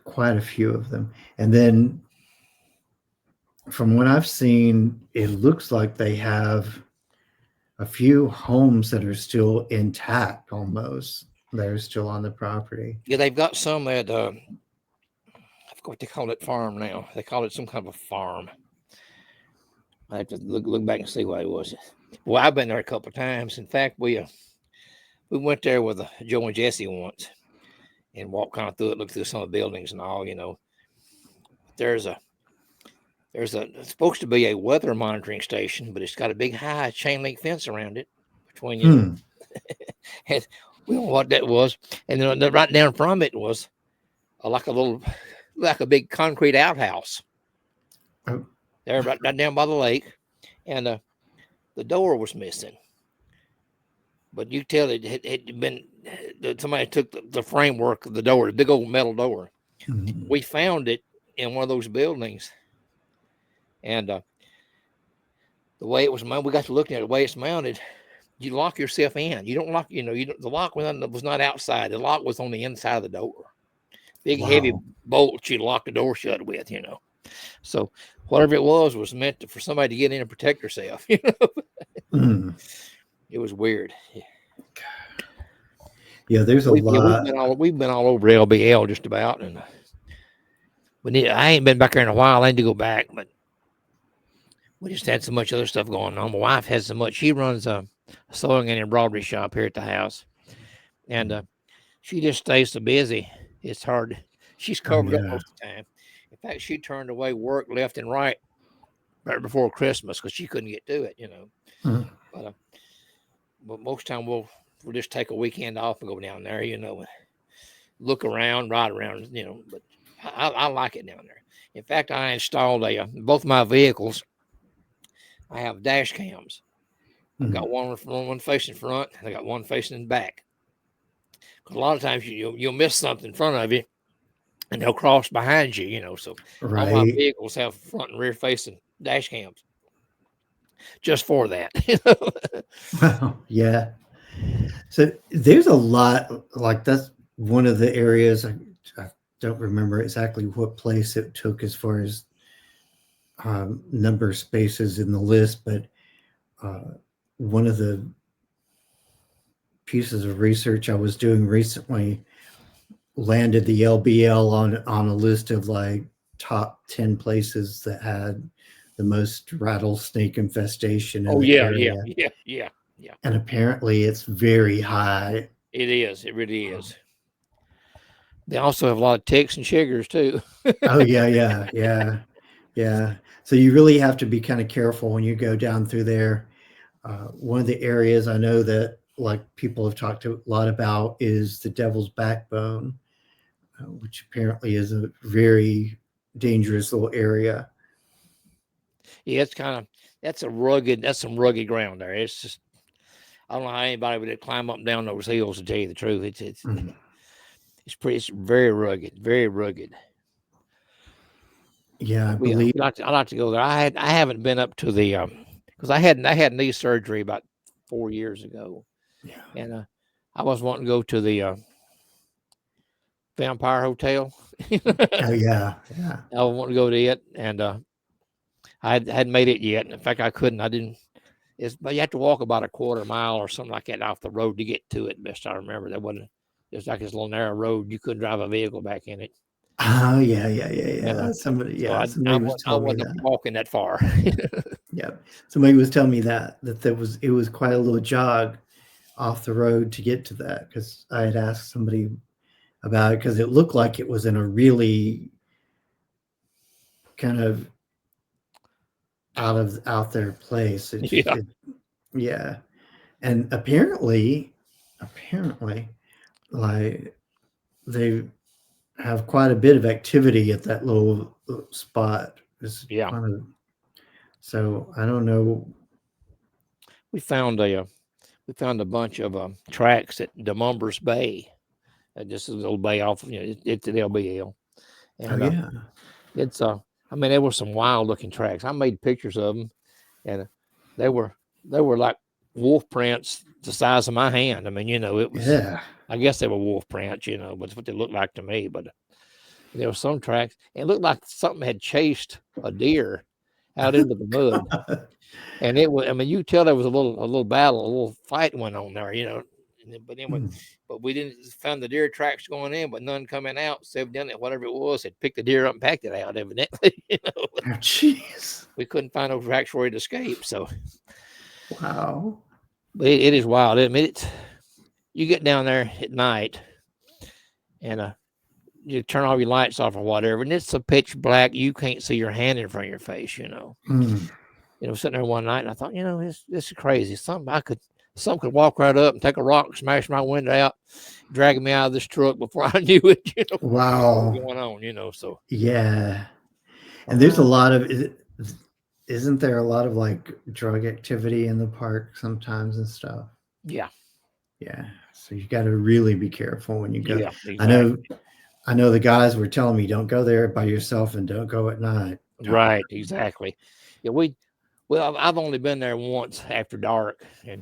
quite a few of them. And then from what I've seen, it looks like they have a few homes that are still intact almost. They're still on the property. Yeah, they've got some at I forgot what they call it, farm now. They call it some kind of a farm. I have to look back and see what it was. Well, I've been there a couple of times. In fact, we went there with Joe and Jesse once and walked kind of through it, looked through some of the buildings and all. There's it's supposed to be a weather monitoring station, but it's got a big high chain link fence around it between and we don't know what that was. And then right down from it was like a big concrete outhouse. Oh. There, right down by the lake, and the door was missing. But you tell it had been somebody took the framework of the door, the big old metal door. We found it in one of those buildings, and the way it was mounted, we got to looking at the way it's mounted. You lock yourself in. You don't lock. The lock was not outside. The lock was on the inside of the door. Big heavy bolt you lock the door shut with. So whatever it was meant for somebody to get in and protect herself. It was weird. Yeah, there's a lot. We've been all over LBL just about, and I ain't been back there in a while. I need to go back, but we just had so much other stuff going on. My wife has so much. She runs a sewing and embroidery shop here at the house, and she just stays so busy. It's hard. She's covered up most of the time. In fact, she turned away work left and right before Christmas because she couldn't get to it, But most time we'll just take a weekend off and go down there, and look around, ride around, But I like it down there. In fact, I installed both my vehicles. I have dash cams. I've got one facing front, and I got one facing back. Because a lot of times you'll miss something in front of you, and they'll cross behind you, So all my vehicles have front and rear facing dash cams just for that. Wow, yeah. So there's a lot, that's one of the areas. I don't remember exactly what place it took as far as number of spaces in the list, but one of the pieces of research I was doing recently landed the LBL on a list of top 10 places that had the most rattlesnake infestation in the area. Yeah. And apparently it's very high. It is. It really is. They also have a lot of ticks and chiggers too. Oh yeah. So you really have to be kind of careful when you go down through there. One of the areas I know that people have talked a lot about is the Devil's Backbone, which apparently is a very dangerous little area. Yeah, it's kind of that's some rugged ground there. It's just I don't know how anybody would climb up and down those hills, to tell you the truth. It's very rugged, very rugged. Yeah, I believe. I like to go there. I haven't been up to the because I had knee surgery about 4 years ago, Yeah. and I was wanting to go to the Vampire Hotel. Oh yeah, yeah. I wanted to go to it, and I hadn't made it yet. In fact, I couldn't. I didn't. But you have to walk about a quarter mile or something like that off the road to get to it. Best I remember, that wasn't. It was like this little narrow road. You couldn't drive a vehicle back in it. Oh yeah. Somebody, So somebody was I telling me wasn't that. walking that far. Yeah, somebody was telling me that it was quite a little jog off the road to get to that, because I had asked somebody about it, because it looked like it was in a really kind of out there place. Yeah, and apparently, like they have quite a bit of activity at that little spot. Yeah. So I don't know. We found a bunch of tracks at Demumbers Bay, just a little bay off. It's an LBL, and Yeah. it's I mean, there were some wild looking tracks. I made pictures of them, and they were like wolf prints the size of my hand. I mean, it was. Yeah. I guess they were wolf prints, but it's what they looked like to me. But there were some tracks, and it looked like something had chased a deer out into the mud. And it was, I mean, you tell there was a little battle, a little fight went on there, But anyway, but we didn't find the deer tracks going in, but none coming out. So evidently, whatever it was, had picked the deer up and packed it out. Evidently, Oh, jeez. We couldn't find no tracks where it escaped. So, wow. But it is wild. I mean, you get down there at night, and you turn all your lights off or whatever, and it's so pitch black you can't see your hand in front of your face. Sitting there one night, and I thought, this is crazy. Something could walk right up and take a rock, smash my window out, dragging me out of this truck before I knew it. Wow. What was going on, So yeah, and there's a lot of. Isn't there a lot of like drug activity in the park sometimes and stuff? Yeah. Yeah. So you got to really be careful when you go. Yeah, exactly. I know the guys were telling me, don't go there by yourself and don't go at night. Right. Exactly. Yeah. I've only been there once after dark, and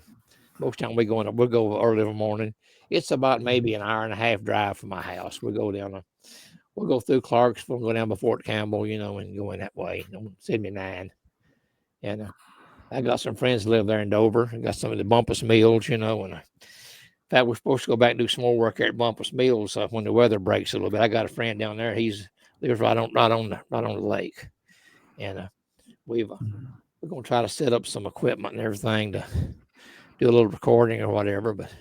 most time we'll go early in the morning. It's about maybe an hour and a half drive from my house. We'll go through Clarksville, go down to Fort Campbell, and go in that way. 79. And I got some friends that live there in Dover. I got some of the Bumpus Mills, and in fact, we're supposed to go back and do some more work there at Bumpus Mills when the weather breaks a little bit. I got a friend down there. He lives right on the lake, and we're gonna try to set up some equipment and everything to do a little recording or whatever. But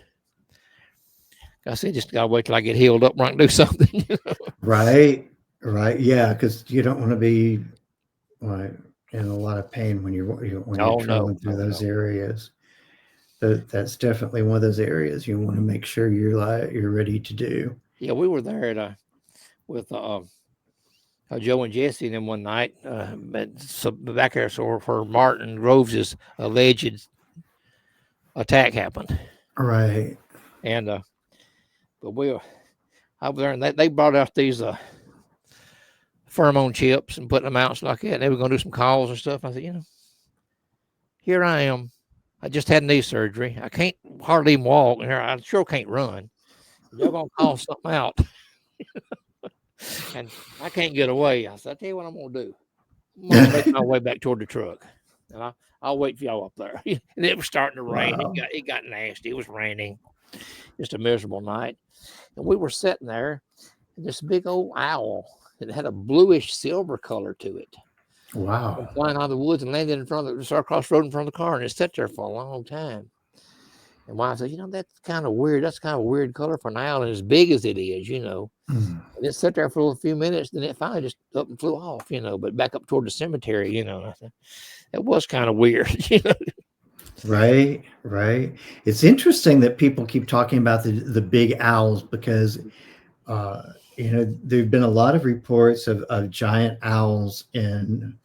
like I said, just gotta wait till I get healed up and I can do something. Right. Yeah, because you don't want to be like in a lot of pain when you're traveling through those areas. That's definitely one of those areas you want to make sure you're ready to do. Yeah, we were there with Joe and Jesse and them one night. Back there, so for Martin Groves' alleged attack happened. Right. And I was there, and they brought out these pheromone chips and put them out and like that. And they were going to do some calls and stuff. I said, here I am. I just had knee surgery. I can't hardly even walk. And I sure can't run. You're going to call something out. And I can't get away. I said, I'll tell you what I'm going to do. I'm going to make my way back toward the truck. And I'll wait for y'all up there. And it was starting to rain. Wow. It got nasty. It was raining. Just a miserable night. And we were sitting there, and this big old owl, it had a bluish silver color to it. Wow. Flying out of the woods and landed across the road in front of the car, and it sat there for a long time. And wife said, that's kind of weird. That's kind of a weird color for an owl, and as big as it is, And it sat there for a few minutes, then it finally just up and flew off, but back up toward the cemetery, And I said, it was kind of weird, Right. It's interesting that people keep talking about the big owls, because there've been a lot of reports of giant owls in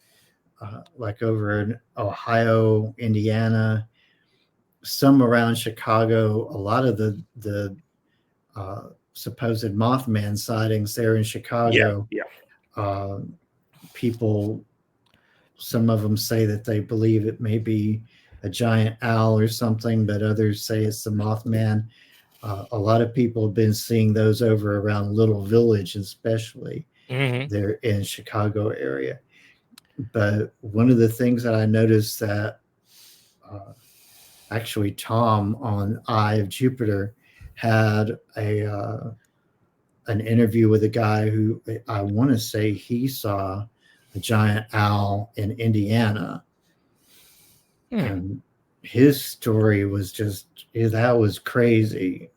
like over in Ohio, Indiana, some around Chicago. A lot of the supposed Mothman sightings there in Chicago. Yeah. People, some of them say that they believe it may be a giant owl or something, but others say it's the Mothman. A lot of people have been seeing those over around Little Village, especially there in Chicago area. But one of the things that I noticed that actually Tom on Eye of Jupiter had an interview with a guy who I want to say he saw a giant owl in Indiana. And his story was that was crazy.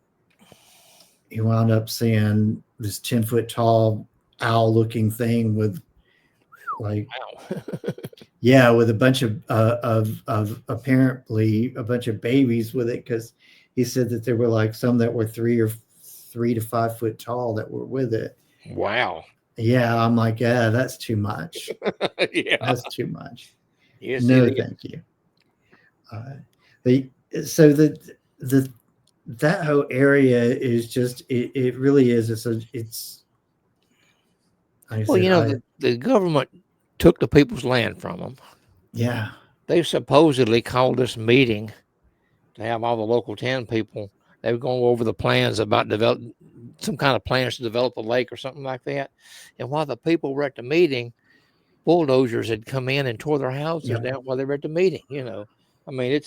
He wound up seeing this 10-foot tall owl looking thing with like, wow. With a bunch of apparently a bunch of babies with it. Cause he said that there were like some that were 3 to 5 foot tall that were with it. Wow. Yeah. I'm like, yeah, that's too much. Yeah. That's too much. Yes, no, thank you. So that whole area is just, it really is. It's the government took the people's land from them. Yeah. They supposedly called this meeting to have all the local town people. They were going over the plans about developing some kind of plans to develop a lake or something like that. And while the people were at the meeting, bulldozers had come in and tore their houses down while they were at the meeting. I mean,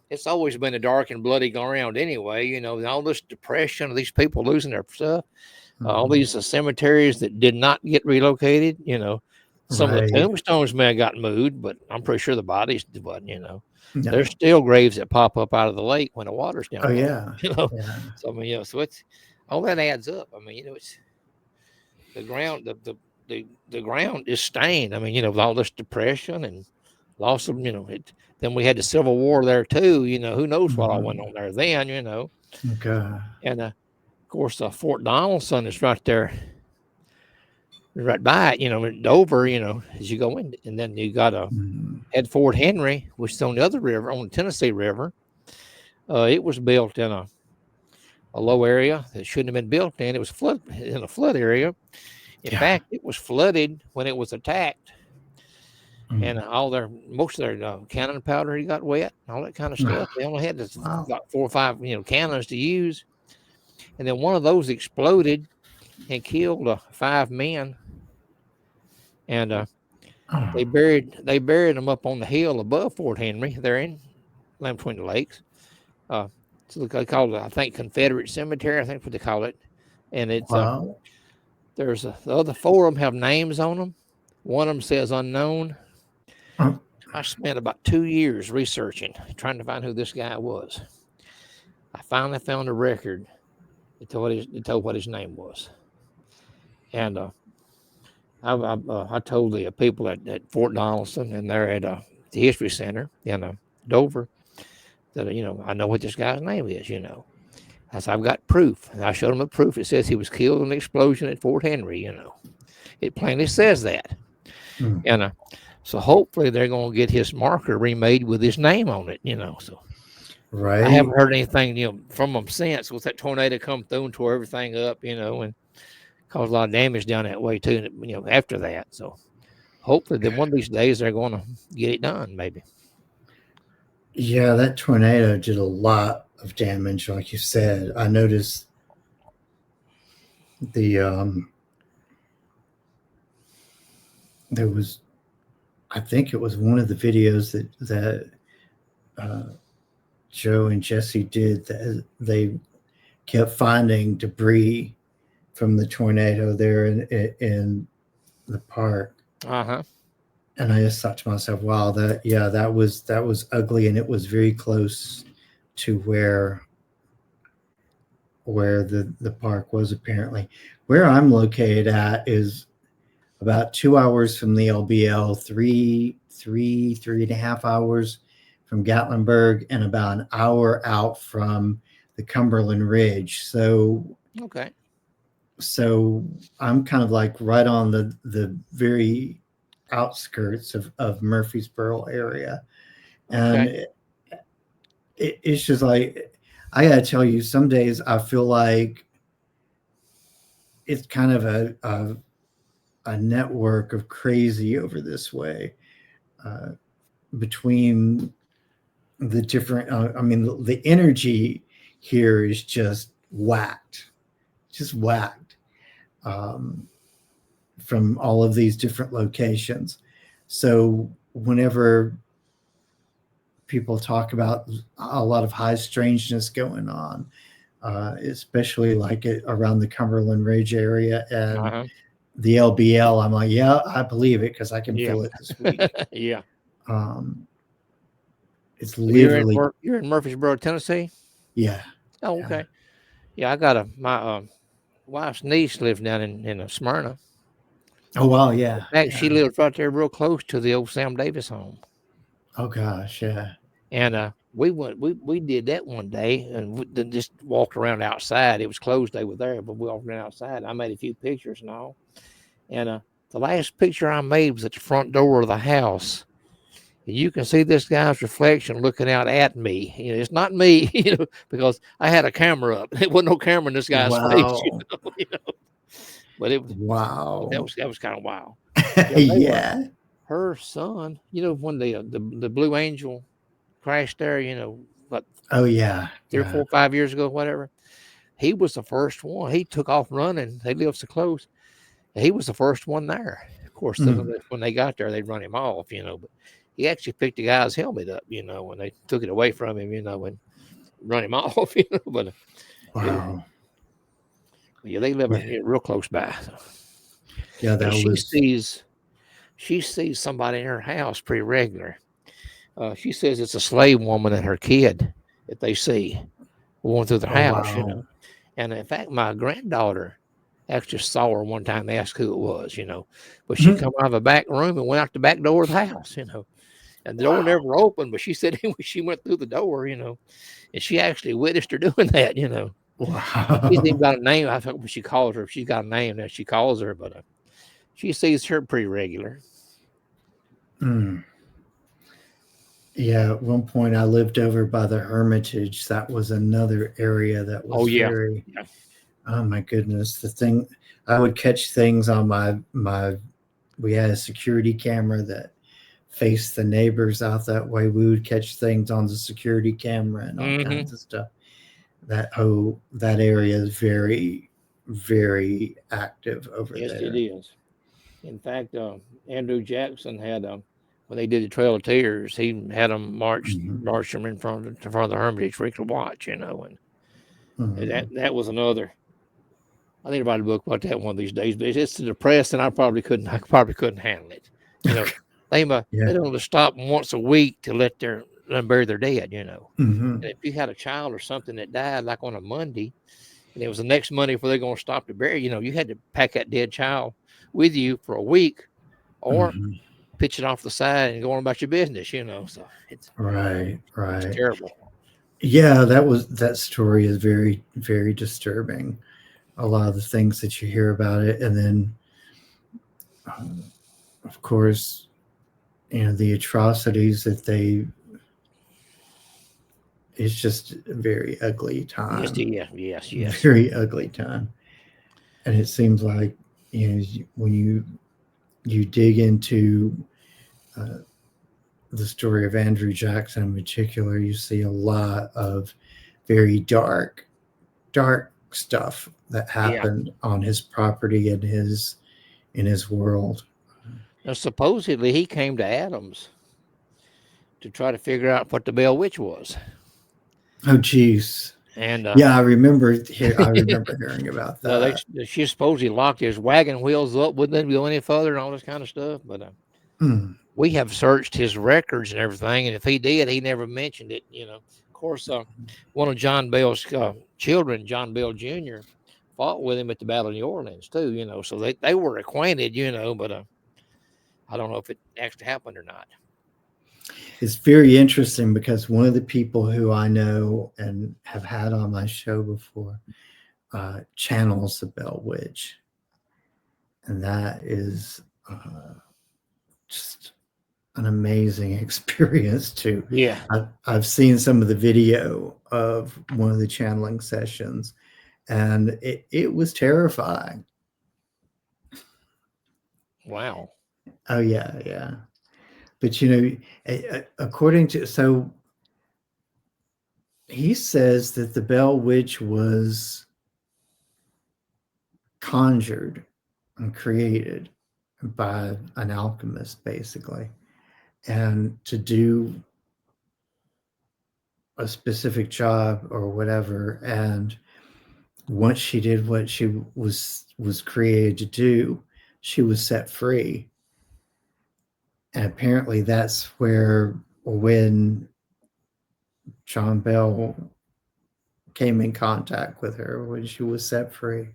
it's always been a dark and bloody ground anyway. All this depression of these people losing their stuff, all these cemeteries that did not get relocated. Some of the tombstones may have gotten moved, but I'm pretty sure the bodies wasn't. No. There's still graves that pop up out of the lake when the water's down. Oh yeah. Yeah. So I mean, so it's all that adds up. I mean, it's the ground. The ground is stained. I mean, with all this depression and loss of, then we had the Civil War there too. Who knows what all went on there then. Okay. And of course, Fort Donaldson is right there. Right by it, in Dover, as you go in, and then you got at Fort Henry, which is on the other river, on the Tennessee River. It was built in a low area that shouldn't have been built in. It was in a flood area. In fact, it was flooded when it was attacked, and most of their cannon powder got wet, all that kind of stuff. They only had about 4 or 5, cannons to use, and then one of those exploded and killed 5 men. And they buried them up on the hill above Fort Henry. They're in between the lakes. So they call it, I think, Confederate Cemetery. I think what they call it. And it's there's the other 4 of them have names on them. One of them says unknown. I spent about 2 years researching, trying to find who this guy was. I finally found a record that told what his name was. And I told the people at Fort Donaldson and there at the History Center in Dover that, I know what this guy's name is, I said, I've got proof. And I showed them the proof. It says he was killed in an explosion at Fort Henry, It plainly says that. And so hopefully they're going to get his marker remade with his name on it, So I haven't heard anything, from them since with that tornado come through and tore everything up, and caused a lot of damage down that way too, after that. So hopefully then one of these days they're going to get it done, maybe. Yeah, that tornado did a lot of damage, like you said. I noticed there was, I think it was one of the videos that Joe and Jesse did, that they kept finding debris from the tornado there in the park. And I just thought to myself, wow, that was ugly, and it was very close to where the park was. Apparently where I'm located at is about 2 hours from the LBL, three and a half hours from Gatlinburg, and about an hour out from the Cumberland Ridge. So So I'm kind of like right on the very outskirts of Murfreesboro area, and Okay. it's just like I gotta tell you, some days I feel like it's kind of a network of crazy over this way, uh, between the different. I mean, the energy here is just whacked. Um, from all of these different locations. So whenever people talk about a lot of high strangeness going on, especially like around the Cumberland Ridge area and Uh-huh. the LBL, I'm like, yeah, I believe it because I can Yeah. feel it this week. Yeah. Um, it's So literally, you're in Murfreesboro, Tennessee? yeah, Oh, yeah. okay. Yeah, I got my wife's niece lives down in Smyrna. Oh wow, In yeah, fact, she yeah. lives right there real close to the old Sam Davis home. Oh gosh, yeah. And we did that one day and then just walked around outside. It was closed, they were there, but we walked around outside. I made a few pictures and all. And the last picture I made was at the front door of the house. And you can see this guy's reflection looking out at me. You know, it's not me, because I had a camera up. It wasn't no camera in this guy's face, Wow, you know. But it was wow. that was kind of wild. Yeah, they were Yeah. her son. When the Blue Angel crashed there, what Oh yeah, 3 or yeah. 4 5 years ago, whatever. He was the first one. He took off running. They lived so close. He was the first one there. Of course, Mm. when they got there, they'd run him off, but he actually picked the guy's helmet up, when they took it away from him, and run him off, but it was, Wow. yeah, they live Yeah. real close by. So. Yeah, And that was she sees somebody in her house pretty regular. She says it's a slave woman and her kid that they see going through the oh house. wow. And in fact, my granddaughter actually saw her one time, asked who it was. But she Mhm. come out of the back room and went out the back door of the house. And the door Wow. never opened, but she said she went through the door, and she actually witnessed her doing that. She's even Wow. got a name. I forget what she calls her. She's got a name that she calls her, but she sees her pretty regular. Mm. Yeah, at one point I lived over by the Hermitage. That was another area that Oh was yeah, very, yeah. oh my goodness. The thing I would catch things on my we had a security camera that faced the neighbors out that way. We would catch things on the security camera and all Hmm. kinds of stuff. That area is very, very active over Yes, it there. is. In fact, Andrew Jackson had when they did the Trail of Tears, he had them Mhm. march them in front of the Hermitage for you to watch, and that Mhm. that was another. I think about a book about that one of these days, but it's so depressing. I probably couldn't handle it. You know, Yeah. they don't just stop once a week to let them bury their dead. Mhm. And if you had a child or something that died like on a Monday, and it was the next Monday before they're going to stop to bury, you had to pack that dead child with you for a week, or Mhm. pitch it off the side and go on about your business. So Right, it's right. terrible. Yeah, that story is very, very disturbing. A lot of the things that you hear about it, and then, of course, the atrocities that they. It's just a very ugly Yes, time. yeah, yes, yes. Very ugly time, and it seems like when you dig into uh, the story of Andrew Jackson in particular, you see a lot of very dark stuff that Yeah. happened on his property and in his world. Now, supposedly he came to Adams to try to figure out what the Bell Witch was. Oh, geez. And Yeah, I remember hearing about no, that. she supposedly locked his wagon wheels up, wouldn't let him go any further and all this kind of stuff. But Mm, we have searched his records and everything, and if he did, he never mentioned it. Of course, one of John Bell's children, John Bell Jr., fought with him at the Battle of New Orleans too. So they were acquainted. But I don't know if it actually happened or not. it's very interesting because one of the people who I know and have had on my show before, channels the Bell Witch, and that is just an amazing experience too. Yeah. I've seen some of the video of one of the channeling sessions, and it was terrifying. Wow. Oh yeah. But according to, so he says that the Bell Witch was conjured and created by an alchemist, basically, and to do a specific job or whatever. And once she did what she was created to do, she was set free. And apparently that's where, when John Bell came in contact with her, when she was set free.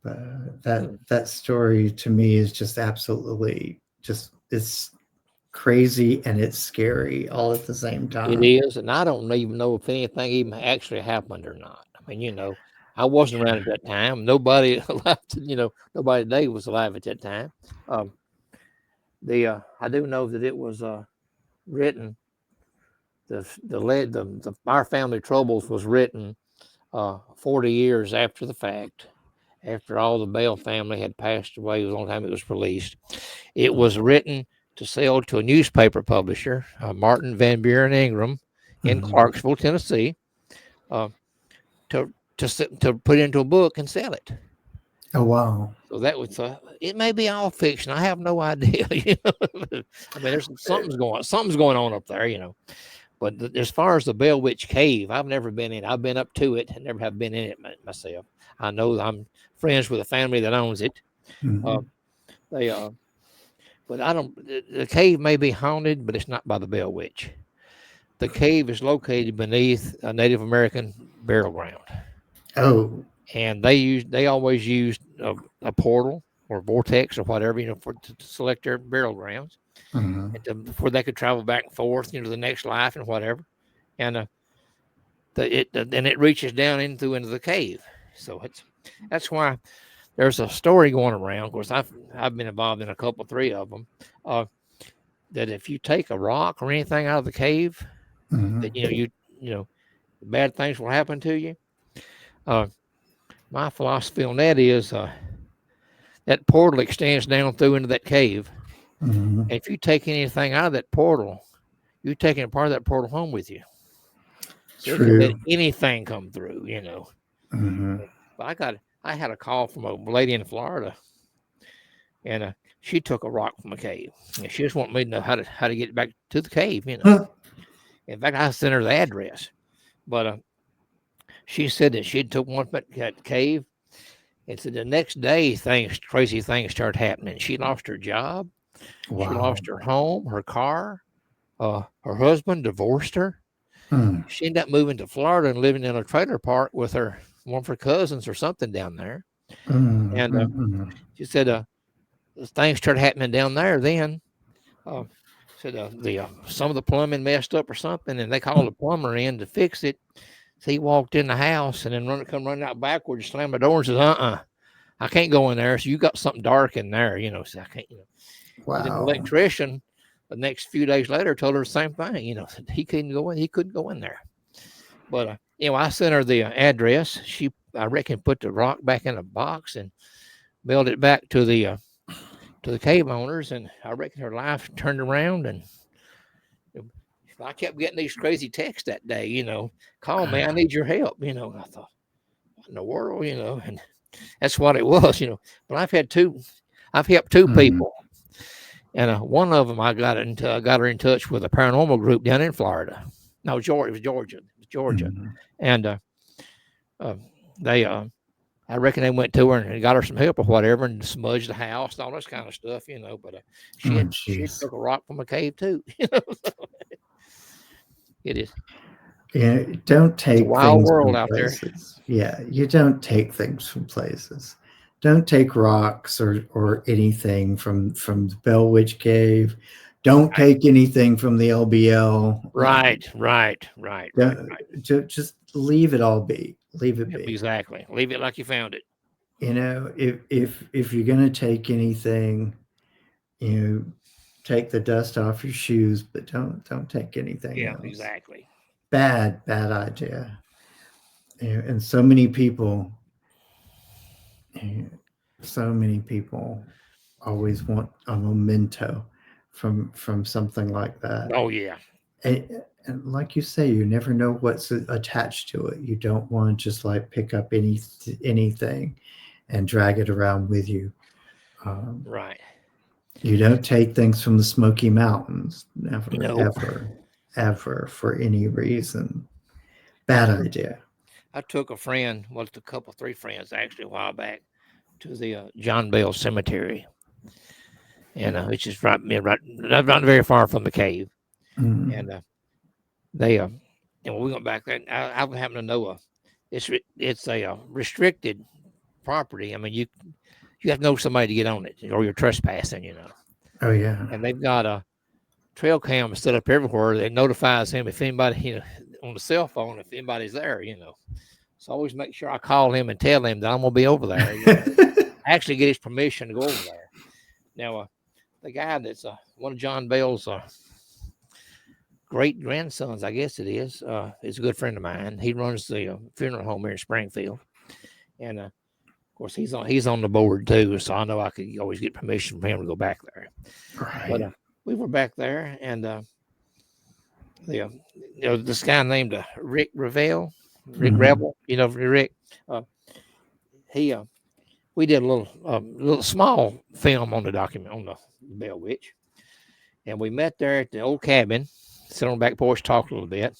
But that story to me is just absolutely it's crazy and it's scary all at the same time. It is, and I don't even know if anything even actually happened or not. I mean, I wasn't around at that time. Nobody alive, nobody today was alive at that time. I do know that it was written. Our Family Troubles was written 40 years after the fact, after all the Bell family had passed away. It was the only time it was released. It was written to sell to a newspaper publisher, Martin Van Buren Ingram, in Clarksville, Tennessee, to put into a book and sell it. Oh wow! So that was it. May be all fiction. I have no idea. I mean, there's something's going on up there. But as far as the Bell Witch Cave, I've never been in. I've been up to it. I never have been in it myself. I know I'm friends with a family that owns it. But I don't. The cave may be haunted, but it's not by the Bell Witch. The cave is located beneath a Native American burial ground. Oh, and they always used a portal or vortex or whatever, to select their burial grounds, and before they could travel back and forth, to the next life and whatever. And it reaches down into the cave. So that's why there's a story going around. Of course, I've been involved in three of them. That if you take a rock or anything out of the cave, that bad things will happen to you. My philosophy on that is that portal extends down through into that cave. And if you take anything out of that portal, you're taking a part of that portal home with you. So you can let anything come through, But I had a call from a lady in Florida, and she took a rock from a cave. And she just wanted me to know how to get back to the cave, In fact, I sent her the address. But she said that she took one from that cave, and so the next day crazy things started happening. She lost her job. Wow. She lost her home, her car. Her husband divorced her. She ended up moving to Florida and living in a trailer park with one of her cousins or something down there. And she said things started happening down there then. Said some of the plumbing messed up or something, and they called a plumber in to fix it. So he walked in the house and then come running out backwards, slammed the door and says, I can't go in there. So you got something dark in there, so I can't, Wow. And then the electrician the next few days later told her the same thing, he couldn't go in there. But, I sent her the address. She, I reckon, put the rock back in a box and mailed it back to the cave owners. And I reckon her life turned around, and I kept getting these crazy texts that day, call me, I need your help, I thought, what in the world, and that's what it was, But I've helped two people, and one of them I got her in touch with a paranormal group down in Florida. No, Georgia. It was Georgia, and they, I reckon they went to her and got her some help or whatever, and smudged the house, all this kind of stuff, But she took a rock from a cave too, It is. Yeah, don't take it's a wild things world from out places. There. Yeah, you don't take things from places. Don't take rocks or anything from the Bell Witch Cave. Don't take anything from the LBL. Right. Just leave it all be. leave it Yep, be. exactly. Leave it like you found it. You know, if you're gonna take anything, you know, take the dust off your shoes, but don't take anything Yeah, else. exactly. Bad idea. You know, and so many people, you know, so many people always want a memento from something like that. Oh yeah. And like you say, you never know what's attached to it. You don't want to just like pick up anything and drag it around with you. Right. You don't take things from the Smoky Mountains, never, Nope. ever, for any reason. Bad idea. I took a friend, well, a couple, 3 friends actually, a while back to the John Bell Cemetery, and which is not very far from the cave. Mm. And they and when we went back there, I happen to know it's a restricted property. I mean, you have to know somebody to get on it, or you're trespassing, you know. Oh yeah. And they've got a trail cam set up everywhere that notifies him if anybody, you know, on the cell phone, if anybody's there, you know. So I always make sure I call him and tell him that I'm gonna be over there. You know, actually get his permission to go over there. Now, the guy that's one of John Bell's great grandsons, I guess it is a good friend of mine. He runs the funeral home here in Springfield, and of course he's on the board too. So I know I could always get permission from him to go back there. Right. But we were back there, and this guy named Rick Revel, Rick Rebel, you know, Rick. He we did a little small film on the document on the Bell Witch, and we met there at the old cabin, sit on the back porch, talked a little bit.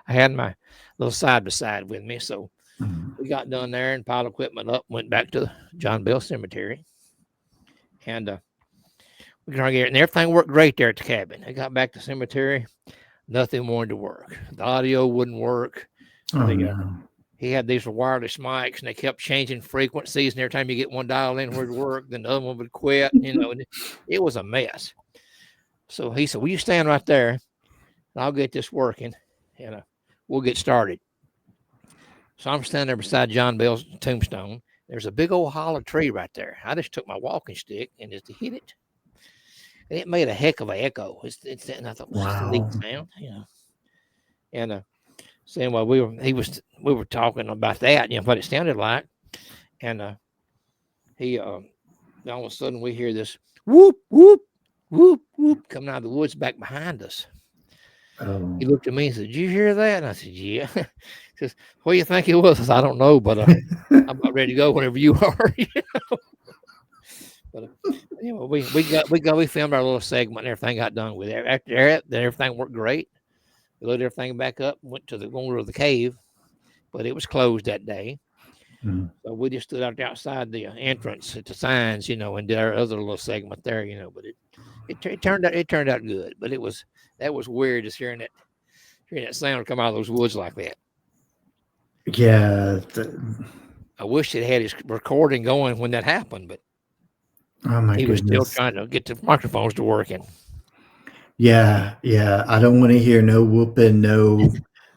I had my little side by side with me, so we got done there and piled equipment up, went back to John Bell Cemetery, and we tried to get it, and everything worked great there at the cabin. I got back to the cemetery, nothing wanted to work. The audio wouldn't work. Oh no. He had these wireless mics, and they kept changing frequencies. And every time you get one dial in where it worked, then the other one would quit. You know, and it was a mess. So he said, "Will you stand right there, and I'll get this working, and we'll get started." So I'm standing there beside John Bell's tombstone. There's a big old hollow tree right there. I just took my walking stick and just hit it, and it made a heck of an echo. And I thought, "What's the neat sound?" You know, and saying, well, we were talking about that, you know, what it sounded like, and he all of a sudden we hear this whoop whoop whoop whoop coming out of the woods back behind us. Oh. He looked at me and said, "Did you hear that?" And I said, "Yeah." He says, "What do you think it was?" I said, "I don't know, but I'm about ready to go whenever you are." You know? But anyway, we filmed our little segment and everything got done with it. After that, everything worked great. We loaded everything back up, went to the cave, but it was closed that day. So we just stood out outside the entrance at the signs, you know, and did our other little segment there, you know. But it turned out good. But that was weird, just hearing that sound come out of those woods like that. Yeah. I wish it had his recording going when that happened, but Oh my he was goodness. still trying to get the microphones to working. Yeah. I don't want to hear no whooping, no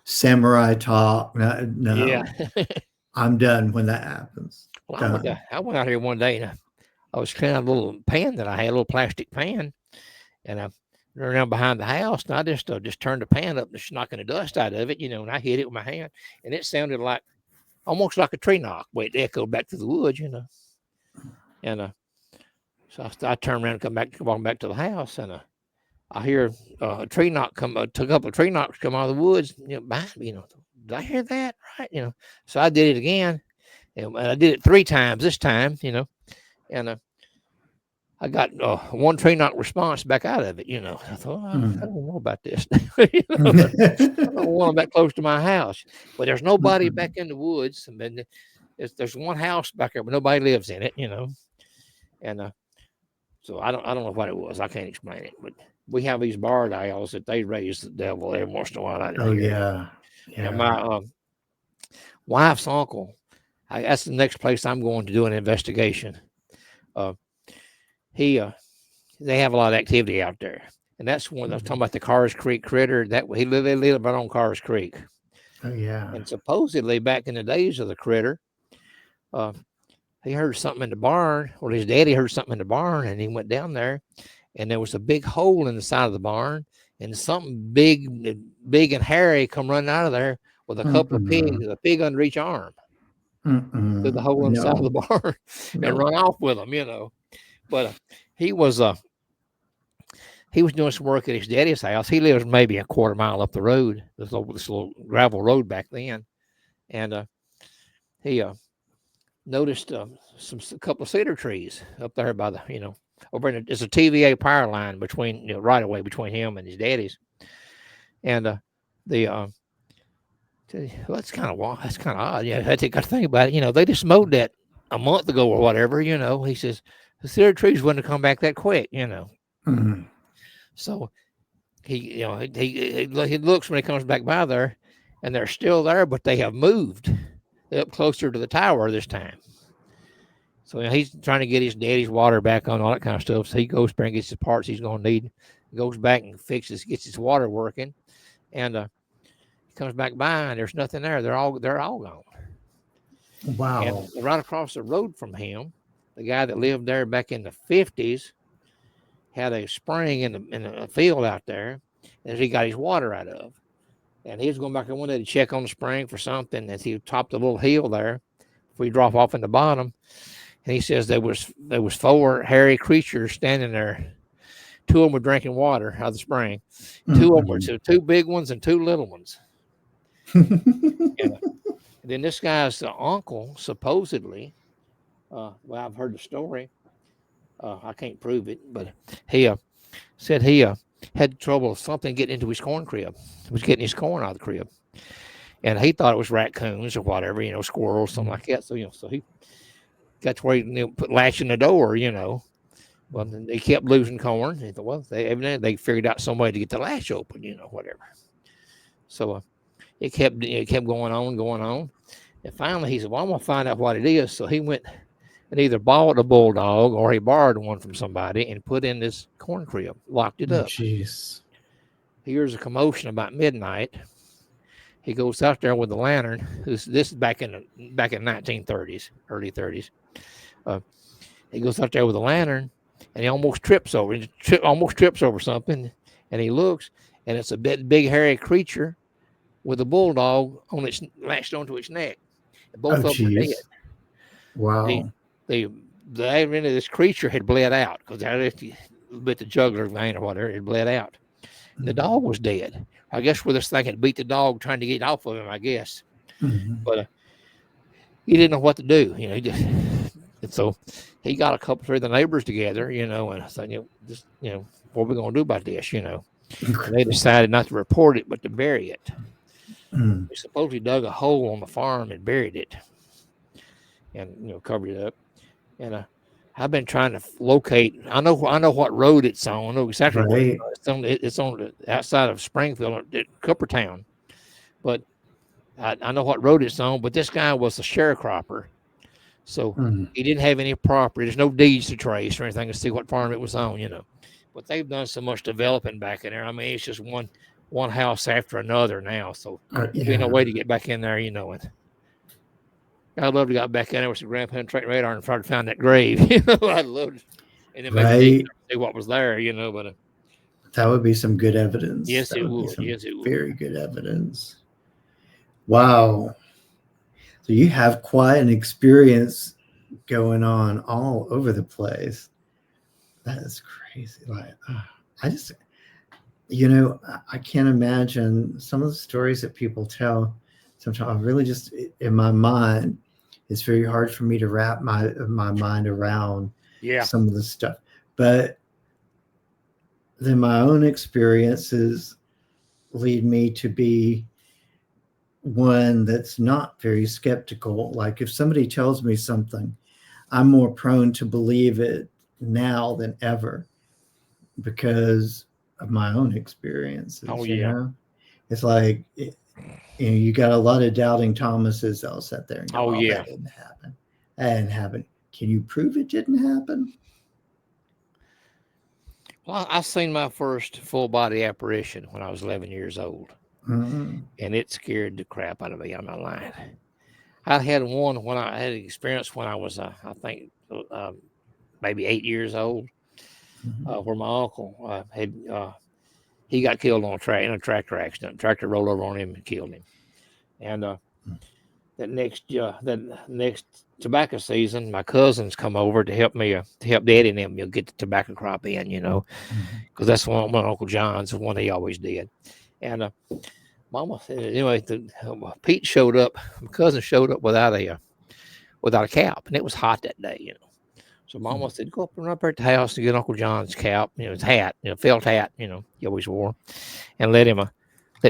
samurai talk. No. Yeah. I'm done when that happens. Well, Done. I went out here one day and I was cleaning out a little pan that I had, a little plastic pan, and I ran around behind the house, and I just turned the pan up, just knocking the dust out of it, you know, and I hit it with my hand, and it sounded like almost like a tree knock, where it echoed back to the woods, you know. And so I turned around and walking back to the house, and I hear a tree knock took a couple of tree knocks come out of the woods, you know, behind me, you know. Did I hear that? Right, you know. So I did it again, and I did it 3 times this time, you know, and I got one tree knock response back out of it, you know. I thought, I don't know about this. You know, I don't want them that close to my house. But there's nobody back in the woods. I mean, there's one house back there, but nobody lives in it, you know. And so I don't know what it was. I can't explain it. But we have these barred owls that they raise the devil every once in a while. Oh yeah. And my wife's uncle, that's the next place I'm going to do an investigation. They have a lot of activity out there, and that's when I was talking about the Cars Creek critter. They live right on Cars Creek, Oh yeah. And supposedly back in the days of the critter, uh, he heard something in the barn, or his daddy heard something in the barn, and he went down there, and there was a big hole in the side of the barn, and something big and hairy come running out of there with a couple of Mm-mm. pigs, a pig under each arm, through the Mm-mm. hole in the side of the No. barn, and No. run off with them, But he was he was doing some work at his daddy's house. He lives maybe a quarter mile up the road. This little gravel road back then, and he noticed a couple of cedar trees up there by the over in there's a TVA power line between right away between him and his daddy's, and the well, that's kind of odd. Yeah, I got to think about it. They just mowed that a month ago or whatever. He says the cedar trees wouldn't have come back that quick. Mm. So he looks when he comes back by there, and they're still there, but they have moved up closer to the tower this time. So he's trying to get his daddy's water back on, all that kind of stuff. So he goes back and gets the parts he's going to need. Goes back and gets his water working, and he comes back by and there's nothing there. They're all gone. Wow. And right across the road from him, the guy that lived there back in the 50s had a spring in a field out there that he got his water out of. And he was going back there one day to check on the spring for something as he topped the little hill there before you drop off in the bottom. And he says there was 4 hairy creatures standing there. 2 of them were drinking water out of the spring. 2 of them were two big ones and 2 little ones. And then this guy's uncle supposedly, well, I've heard the story. I can't prove it, but he said he had trouble with something getting into his corn crib. He was getting his corn out of the crib, and he thought it was raccoons or whatever, squirrels, something like that. So so he got to where he put latch in the door, Well, then they kept losing corn. They thought, well, they figured out some way to get the latch open, whatever. So it kept going on, and finally he said, "Well, I'm gonna find out what it is." So he went and either bought a bulldog or he borrowed one from somebody and put in this corn crib, locked it up. Jeez. He hears a commotion about midnight. He goes out there with a lantern. This is back in 1930s, early 30s. He goes out there with a lantern, and he almost trips over. Almost trips over something, and he looks, and it's a big hairy creature with a bulldog latched onto its neck. Both of them are dead. Wow. This creature had bled out because the jugular vein or whatever it bled out. And the dog was dead. I guess where this thing had beat the dog trying to get off of him, I guess. But he didn't know what to do. And so he got a couple of the neighbors together, and said, what are we going to do about this, And they decided not to report it, but to bury it. They supposedly dug a hole on the farm and buried it, and covered it up. And I've been trying to locate. I know what road it's on. I know exactly Right. it's on the outside of Springfield, Coopertown. But I know what road it's on. But this guy was a sharecropper, so he didn't have any property. There's no deeds to trace or anything to see what farm it was on. But they've done so much developing back in there. I mean, it's just one house after another now. So there'd be no way to get back in there. And I'd love to get back in there with some ground penetrating radar and try to find that grave. I'd love to, and then maybe see what was there. But that would be some good evidence. Yes, it would. Very good evidence. Wow. So you have quite an experience going on all over the place. That is crazy. Like, I can't imagine some of the stories that people tell. Sometimes I really just, in my mind, it's very hard for me to wrap my mind around some of the stuff. But then my own experiences lead me to be one that's not very skeptical. Like if somebody tells me something, I'm more prone to believe it now than ever because of my own experiences. It's like you got a lot of doubting Thomases that'll sit there and go, that didn't happen. That didn't happen. Can you prove it didn't happen? Well, I seen my first full body apparition when I was 11 years old. Mm-hmm. and it scared the crap out of me on my line. I had one when I had an experience when I was, I think, maybe 8 years old, where my uncle had he got killed on in a tractor accident. Tractor rolled over on him and killed him. And that next tobacco season, my cousins come over to help me to help Daddy and them get the tobacco crop in, because that's one Uncle John's one he always did. And Mama said anyway. Pete showed up. My cousin showed up without a cap, and it was hot that day, So Mama said, "Go up and up there at the house and get Uncle John's cap, his hat, felt hat, he always wore, and let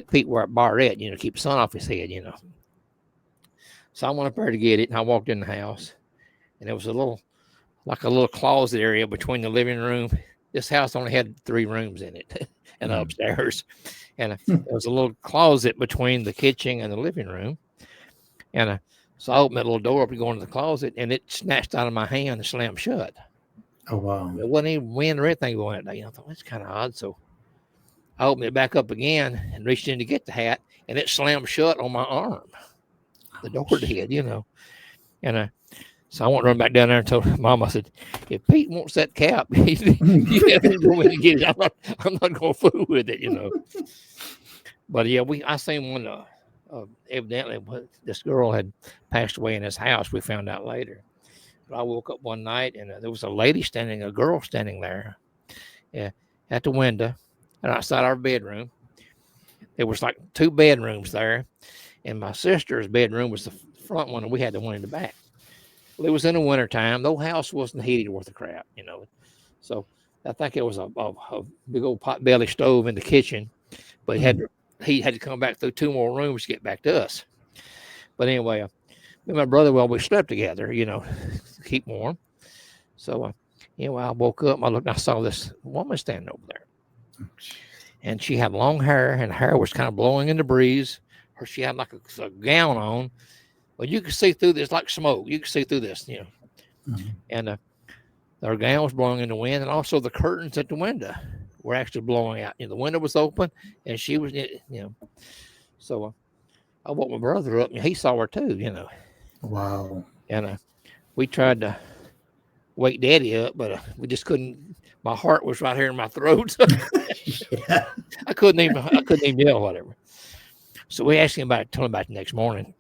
Pete wear a barrette, keep the sun off his head, So I went up there to get it, and I walked in the house, and there was a little closet area between the living room. This house only had 3 rooms in it, and upstairs, and there was a little closet between the kitchen and the living room, and so I opened that little door up to go into the closet, and it snatched out of my hand and slammed shut. Oh, wow. There wasn't any wind or anything going that day. I thought, that's kind of odd. So I opened it back up again and reached in to get the hat, and it slammed shut on my arm. The door did, And so I went run back down there and told Mom, I said, if Pete wants that cap, you have to go in and get it. I'm not going to fool with it, But yeah, I seen one. Evidently, this girl had passed away in his house. We found out later. But I woke up one night and there was a girl standing there, at the window, and outside our bedroom. There was like 2 bedrooms there, and my sister's bedroom was the front one, and we had the one in the back. Well, it was in the wintertime. The whole house wasn't heated worth of crap, So I think it was a big old potbelly stove in the kitchen, but he had to come back through 2 more rooms to get back to us. But anyway, me and my brother, we slept together, to keep warm. So, I woke up, I looked, and I saw this woman standing over there. And she had long hair, and her hair was kind of blowing in the breeze. She had like a gown on. But you could see through this like smoke. You could see through this, And her gown was blowing in the wind, and also the curtains at the window were actually blowing out. The window was open, and she was, So I woke my brother up, and he saw her too, Wow. And we tried to wake Daddy up, but we just couldn't. My heart was right here in my throat. Yeah. I couldn't even yell, whatever. So we asked him told him about it the next morning.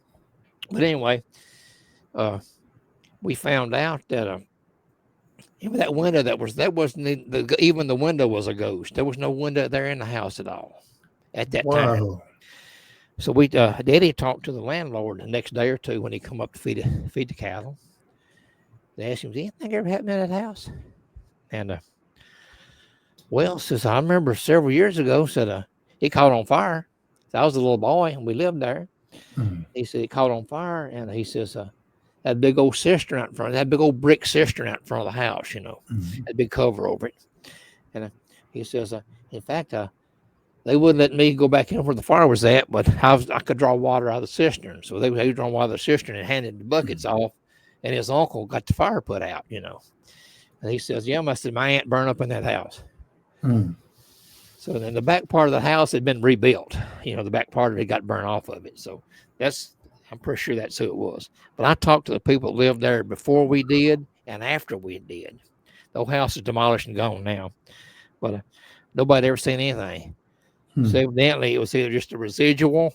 But anyway, we found out that that window that wasn't even the window was a ghost. There was no window there in the house at all at that time. So we Daddy talked to the landlord the next day or two when he come up to feed the cattle. They asked him, "Did anything ever happen in that house?" And says, I remember several years ago, said it caught on fire. So I was a little boy and we lived there. He said it caught on fire, and he says that big old cistern out in front, that big old brick cistern out in front of the house, that big cover over it. And he says, in fact, they wouldn't let me go back in where the fire was at, but I could draw water out of the cistern. So they would draw water out of the cistern and handed the buckets off, and his uncle got the fire put out, And he says, I said, my aunt burned up in that house. So then the back part of the house had been rebuilt. The back part of it got burned off of it. So I'm pretty sure that's who it was. But I talked to the people that lived there before we did and after we did. The whole house is demolished and gone now. But nobody ever seen anything. So evidently it was either just a residual.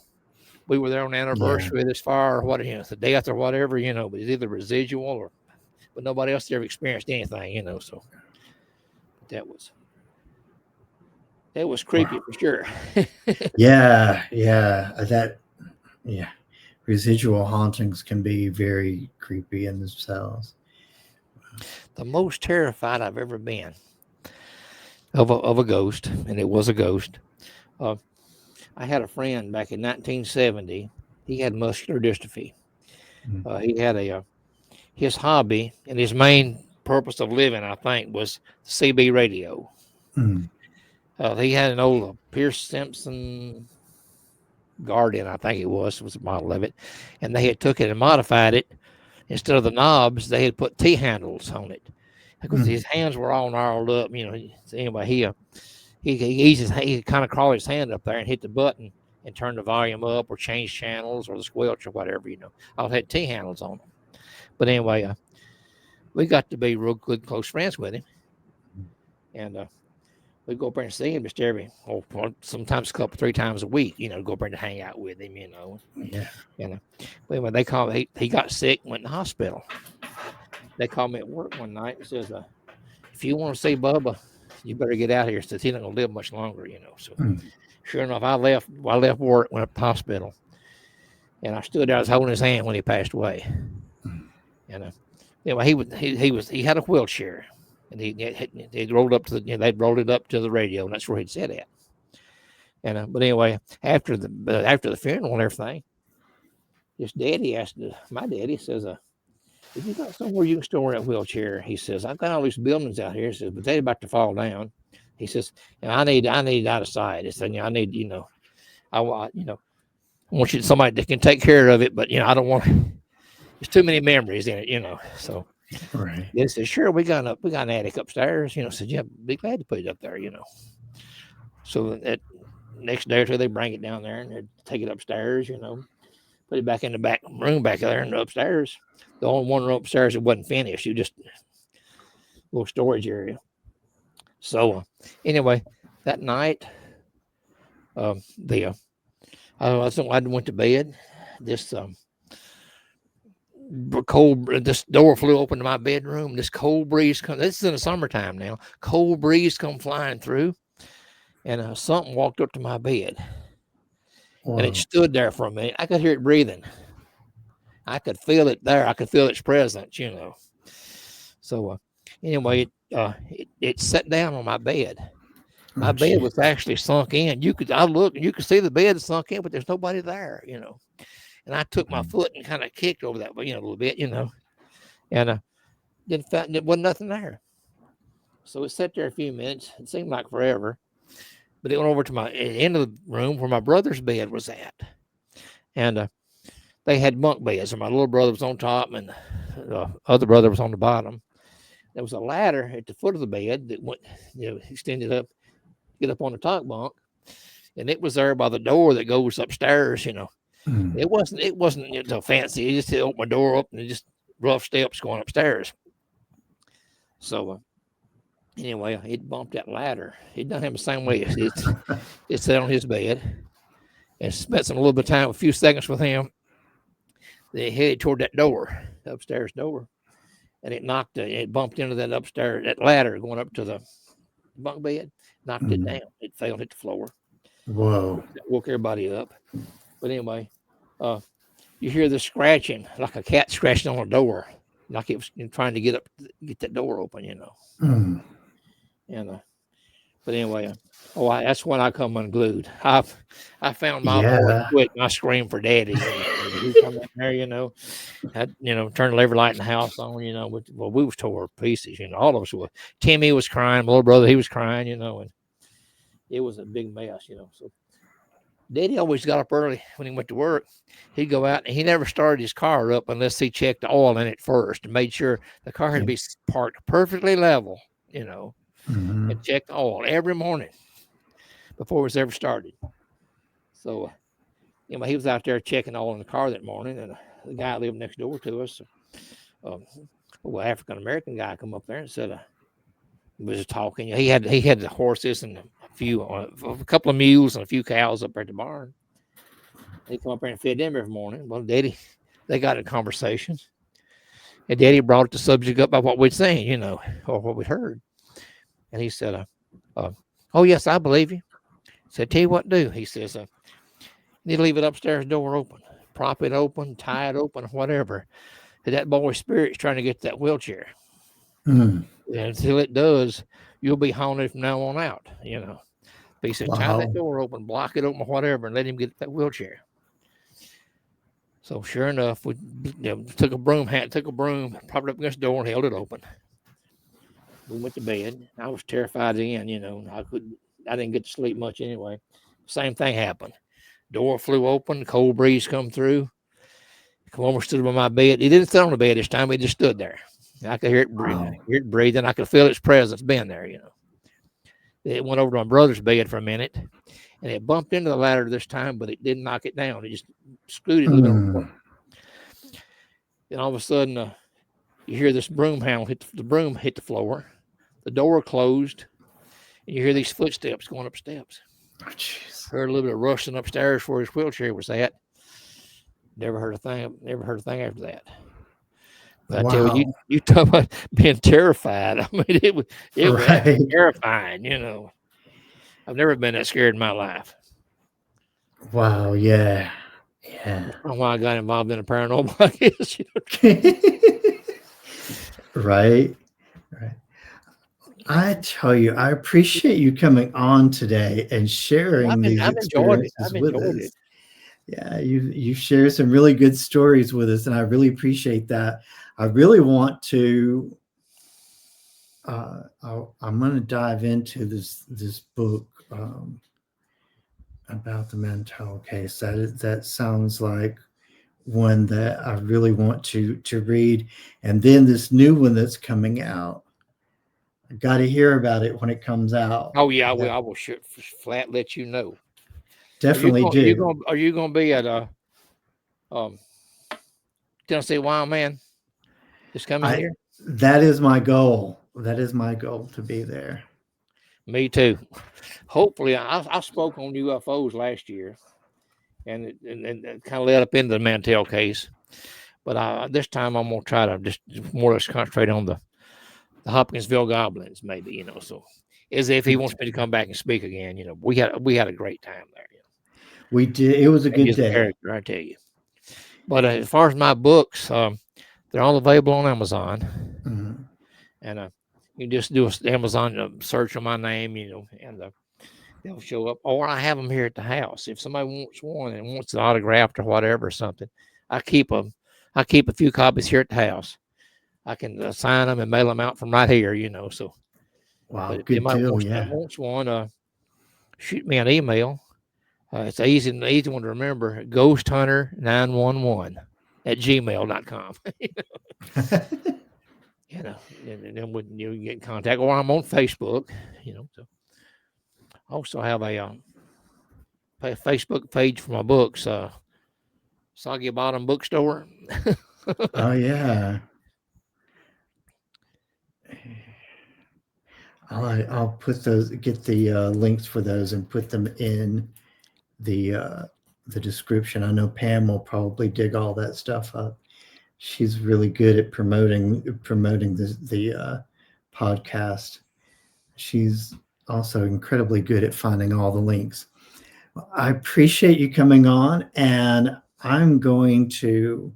We were there on the anniversary of this fire or whatever, the death or whatever, but it's either residual but nobody else ever experienced anything, so that was creepy for sure. Yeah. Residual hauntings can be very creepy in themselves. The most terrified I've ever been of a ghost, and it was a ghost. I had a friend back in 1970. He had muscular dystrophy. He had his hobby and his main purpose of living, I think, was CB radio. He had an old Pierce Simpson Guardian, I think it was a model of it, and they had took it and modified it. Instead of the knobs, they had put T-handles on it because his hands were all gnarled up. So anyway, he kind of crawled his hand up there and hit the button, and turn the volume up or change channels or the squelch or whatever, All had T handles on them. But anyway, we got to be real good, close friends with him. And we go up there and see him just sometimes a couple, 3 times a week, go up there to hang out with him, Yeah. But when they called, he got sick, went to the hospital. They called me at work one night and says, if you want to see Bubba, you better get out here, since he's not going to live much longer, So sure enough, I left work, went up to the hospital, and I stood there, I was holding his hand when he passed away. And he had a wheelchair, and they rolled up to they'd rolled it up to the radio, and that's where he'd sit at. And but anyway, after the funeral and everything, his daddy asked my daddy, says, "Have you got somewhere you can store that wheelchair?" He says, "I've got all these buildings out here." He says, "But they're about to fall down." He says, "I need out of sight." He said, "I need I want somebody that can take care of it, but I don't want. There's too many memories in it, So Right. they said, "Sure, we got an attic upstairs." Said, "Yeah, be glad to put it up there." So that next day or two, they bring it down there and they take it upstairs. Put it back in the back room back there in the upstairs. The only one room upstairs that wasn't finished. You just little storage area. So anyway, that night, I went to bed. This this door flew open to my bedroom. This cold breeze comes. This is in the summertime now. Cold breeze come flying through, and something walked up to my bed, and it stood there for a minute. I could hear it breathing. I could feel it there. I could feel its presence, So anyway, it sat down on my bed. My bed was actually sunk in. I looked and you could see the bed sunk in, but there's nobody there, And I took my foot and kind of kicked over that, a little bit, and it wasn't nothing there. So it sat there a few minutes. It seemed like forever, but it went over to my end of the room where my brother's bed was at, and they had bunk beds. And my little brother was on top, and the other brother was on the bottom. There was a ladder at the foot of the bed that went, extended up, get up on the top bunk, and it was there by the door that goes upstairs. It wasn't fancy. You just opened my door up and just rough steps going upstairs. So anyway, it bumped that ladder. It done him the same way. It sat on his bed and spent a little bit of time, a few seconds with him. They headed toward that door, the upstairs door, and it bumped into that ladder going up to the bunk bed, knocked it down. It fell, hit the floor. Whoa. That woke everybody up. But anyway, you hear the scratching, like a cat scratching on a door, like it was trying to get that door open, And but anyway, that's when I come unglued. I found my boy quick, and I screamed for daddy. He come in there, turned every light in the house on. We was tore to pieces. All of us were. Timmy was crying. My little brother, he was crying. And it was a big mess. So Daddy always got up early when he went to work. He'd go out and he never started his car up unless he checked the oil in it first and made sure the car had to be parked perfectly level, and checked the oil every morning before it was ever started. So, he was out there checking oil in the car that morning, and the guy lived next door to us, African-American guy, come up there and said, was talking. He had the horses and a couple of mules and a few cows up at the barn. They come up there and fed them every morning. Well, Daddy, they got in conversations, and Daddy brought the subject up by what we'd seen, or what we heard. And he said, "Oh yes, I believe you." I said, "Tell you what to do." He says, "You need to leave it upstairs door open, prop it open, tie it open, whatever. That boy's spirit's trying to get that wheelchair." And until it does, you'll be haunted from now on out, But he said, tie that door open, block it open, whatever, and let him get that wheelchair. So sure enough, we took a broom, propped it up against the door and held it open. We went to bed. I was terrified again, I didn't get to sleep much anyway. Same thing happened. Door flew open, cold breeze come through. Come over, stood by my bed. He didn't sit on the bed this time. He just stood there. I could hear it breathing. I could feel its presence being there, It went over to my brother's bed for a minute, and it bumped into the ladder this time, but it didn't knock it down. It just screwed it a little bit more. And all of a sudden, you hear this broom handle hit the floor. The door closed, and you hear these footsteps going up steps. Oh, jeez. Heard a little bit of rustling upstairs where his wheelchair was at. Never heard a thing after that. But I tell you, you talk about being terrified. I mean, it was terrifying. You know, I've never been that scared in my life. Wow. Yeah. Yeah. I don't know why I got involved in a paranormal, I guess. You know? Right. I tell you, I appreciate you coming on today and sharing these experiences with us. Yeah, you share some really good stories with us, and I really appreciate that. I really want to. I'm going to dive into this book about the Mantell case. That sounds like one that I really want to read, and then this new one that's coming out. I got to hear about it when it comes out. Oh yeah, I will flat let you know. Definitely Are you going to be at Tennessee Wild Man this coming year? That is my goal. That is my goal, to be there. Me too. Hopefully, I spoke on UFOs last year, and it kind of led up into the Mantell case. But this time I'm gonna try to just more or less concentrate on the Hopkinsville Goblins, maybe, you know. So as if he wants me to come back and speak again, you know. We had a great time there. You know. We did. It was a good day. Character, I tell you. But as far as my books, they're all available on Amazon, and you just do an Amazon search on my name, you know, and they'll show up. Or I have them here at the house. If somebody wants one and wants it autographed or whatever or something, I keep a few copies here at the house. I can sign them and mail them out from right here, you know. So, wow, good deal. Yeah. Wants one, shoot me an email. It's an easy one to remember. ghosthunter911@gmail.com. You know, and then when you get in contact, or I'm on Facebook, you know. So I also have a Facebook page for my books, Soggy Bottom Bookstore. Oh yeah. I'll put get the links for those and put them in the description. I know Pam will probably dig all that stuff up. She's really good at promoting the podcast. She's also incredibly good at finding all the links. I appreciate you coming on, and I'm going to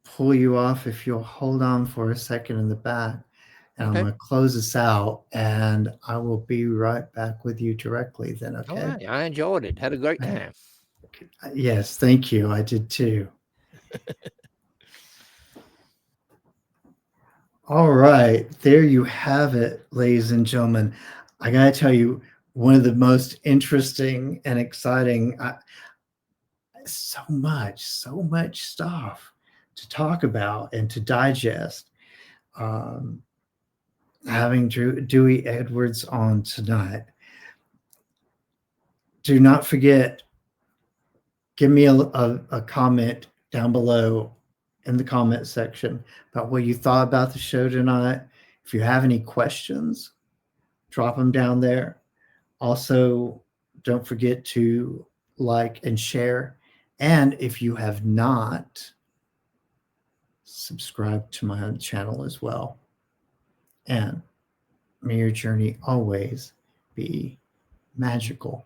pull you off if you'll hold on for a second in the back. And okay. I'm going to close this out, and I will be right back with you directly then, okay? All right. I enjoyed it. Had a great time. Yes, thank you. I did too. All right. There you have it, ladies and gentlemen. I got to tell you, one of the most interesting and exciting, so much stuff to talk about and to digest. Having Dewey Edwards on tonight. Do not forget, give me a comment down below in the comment section about what you thought about the show tonight. If you have any questions, drop them down there. Also, don't forget to like and share. And if you have not, subscribe to my channel as well. And may your journey always be magical.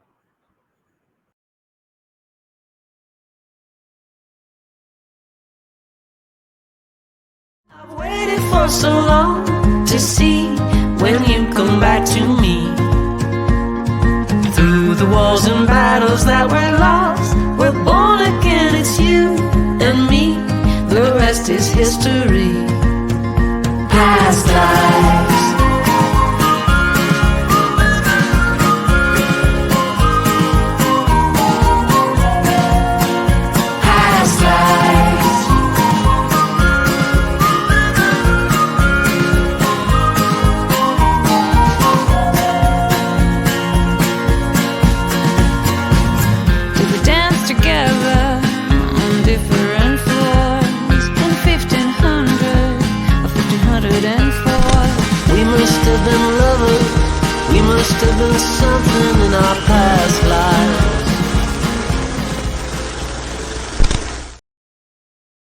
I've waited for so long to see when you come back to me. Through the wars and battles that were lost, we're born again, it's you and me. The rest is history. Past lives. must have been lovers. We must have been something in our